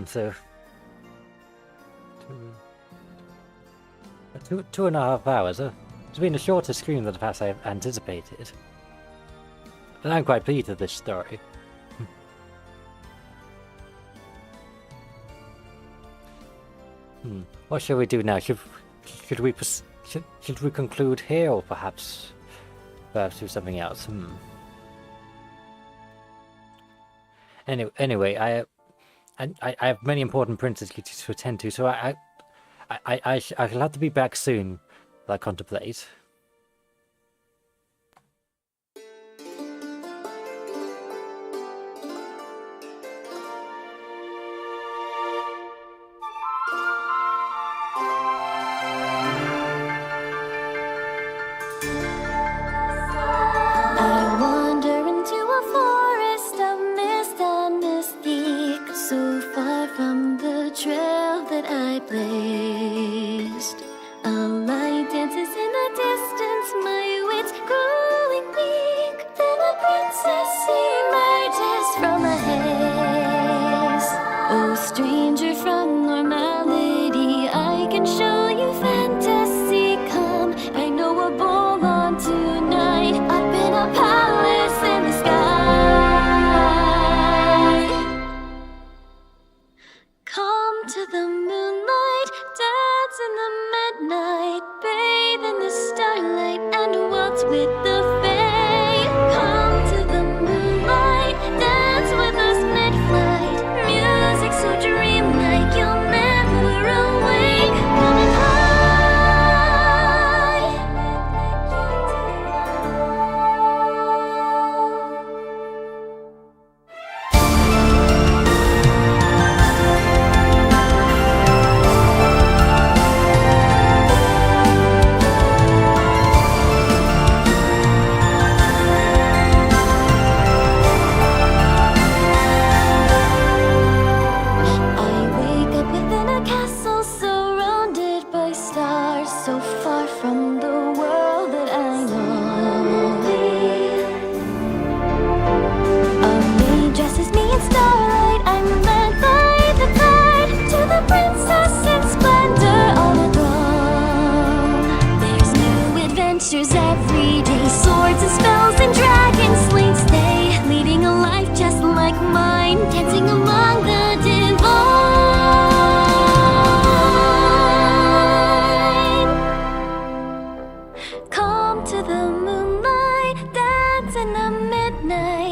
So... 2.5 hours, it's been a shorter stream than perhaps I anticipated. But I'm quite pleased with this story. What shall we do now? Should we conclude here, or perhaps do something else? Anyway, I have many important princess duties to attend to, so I'll have to be back soon. I contemplate. I wander into a forest of mist and mystique, so far from the trail that I blazed. A light dances in the distance.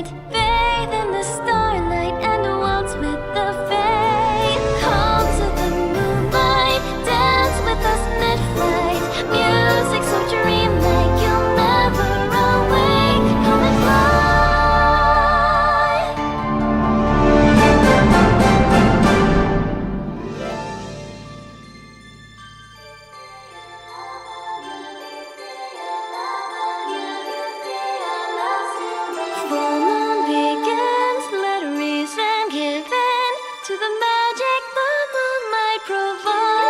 midnight, bathe in the starlight and waltz with the Fae. Come to the moonlight, dance with us mid-flight. Music so dreamlike, you'll never awake. Come and fly. Full moon begins, let reason give in to the magic the moonlight provides.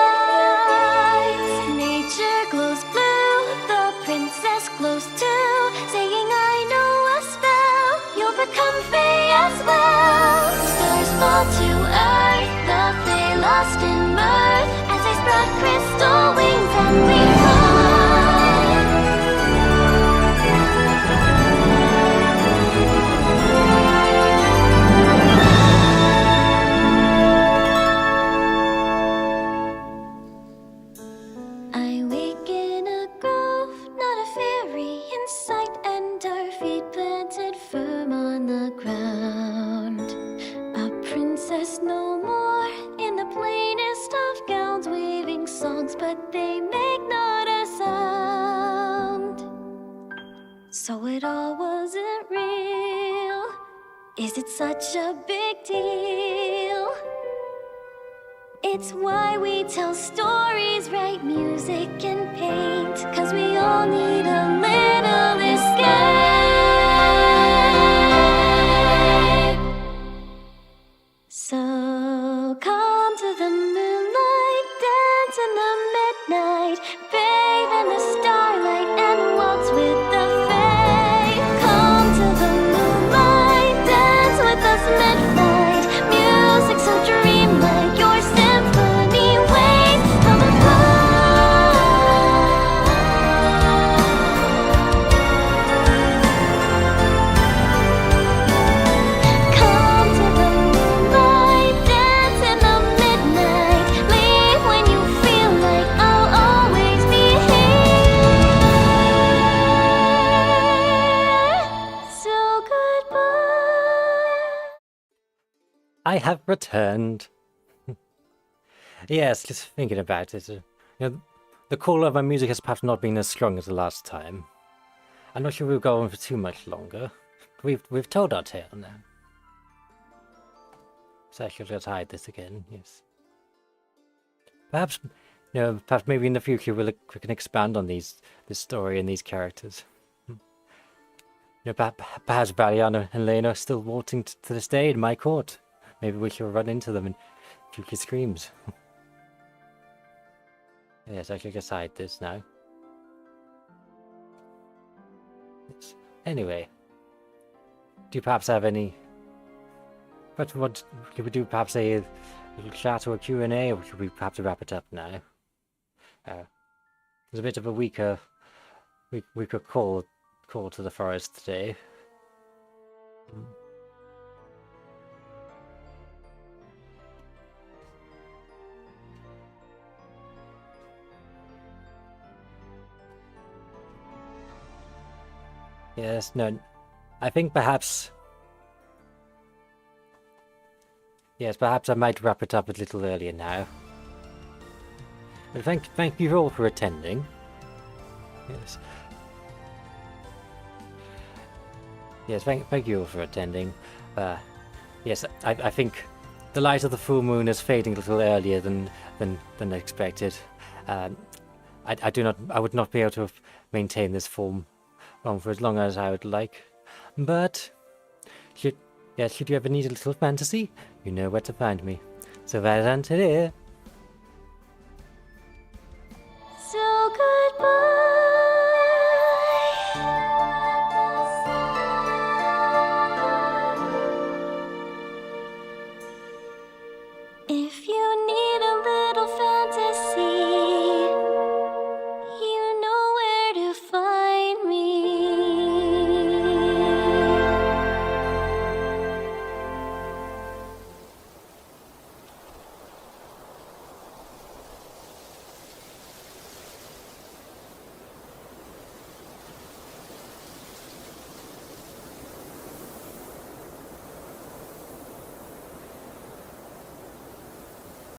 Nature glows blue, the princess glows too, saying I know a spell, you'll become Fae as well. Stars fall to earth, the Fae lost in mirth, as they spread crystal wings and we fly. I wake in a grove, not a fairy in sight, and our feet planted firm on the ground. A princess no more, in the plainest of gowns, weaving songs, but they make not a sound. So it all wasn't real. Is it such a big deal? It's why we tell stories, write music and paint, 'cause we all need a little escape. So come to the moonlight, dance in the midnight, bathe in the starlight and waltz with the Fae. Come to the moonlight, dance with us midnight, music so dreamlike, your symphony waits. Come and come to the moonlight, dance in the midnight, leave when you feel like I'll always be here. So goodbye. I have returned. Yes, just thinking about it. The call of my music has perhaps not been as strong as the last time. I'm not sure we'll go on for too much longer. We've told our tale now. So I shall just hide this again, yes. Perhaps, perhaps maybe in the future we can expand on this story and these characters. Perhaps Valiana and Lena are still waltzing to this day in my court. Maybe we shall run into them in future streams. Yes, I shall just hide this now. Yes. Anyway, do you perhaps have any... But what should we do? Perhaps a little chat or a Q&A, or should we perhaps wrap it up now? There's a bit of a weaker call to the forest today. Yes, no, I think perhaps... Yes, perhaps I might wrap it up a little earlier now. But thank you all for attending. Yes. Yes, thank you all for attending. Yes, I think the light of the full moon is fading a little earlier than expected. I would not be able to maintain this form for as long as I would like. But should you ever need a little fantasy, you know where to find me. Sylvaliðan tilyr.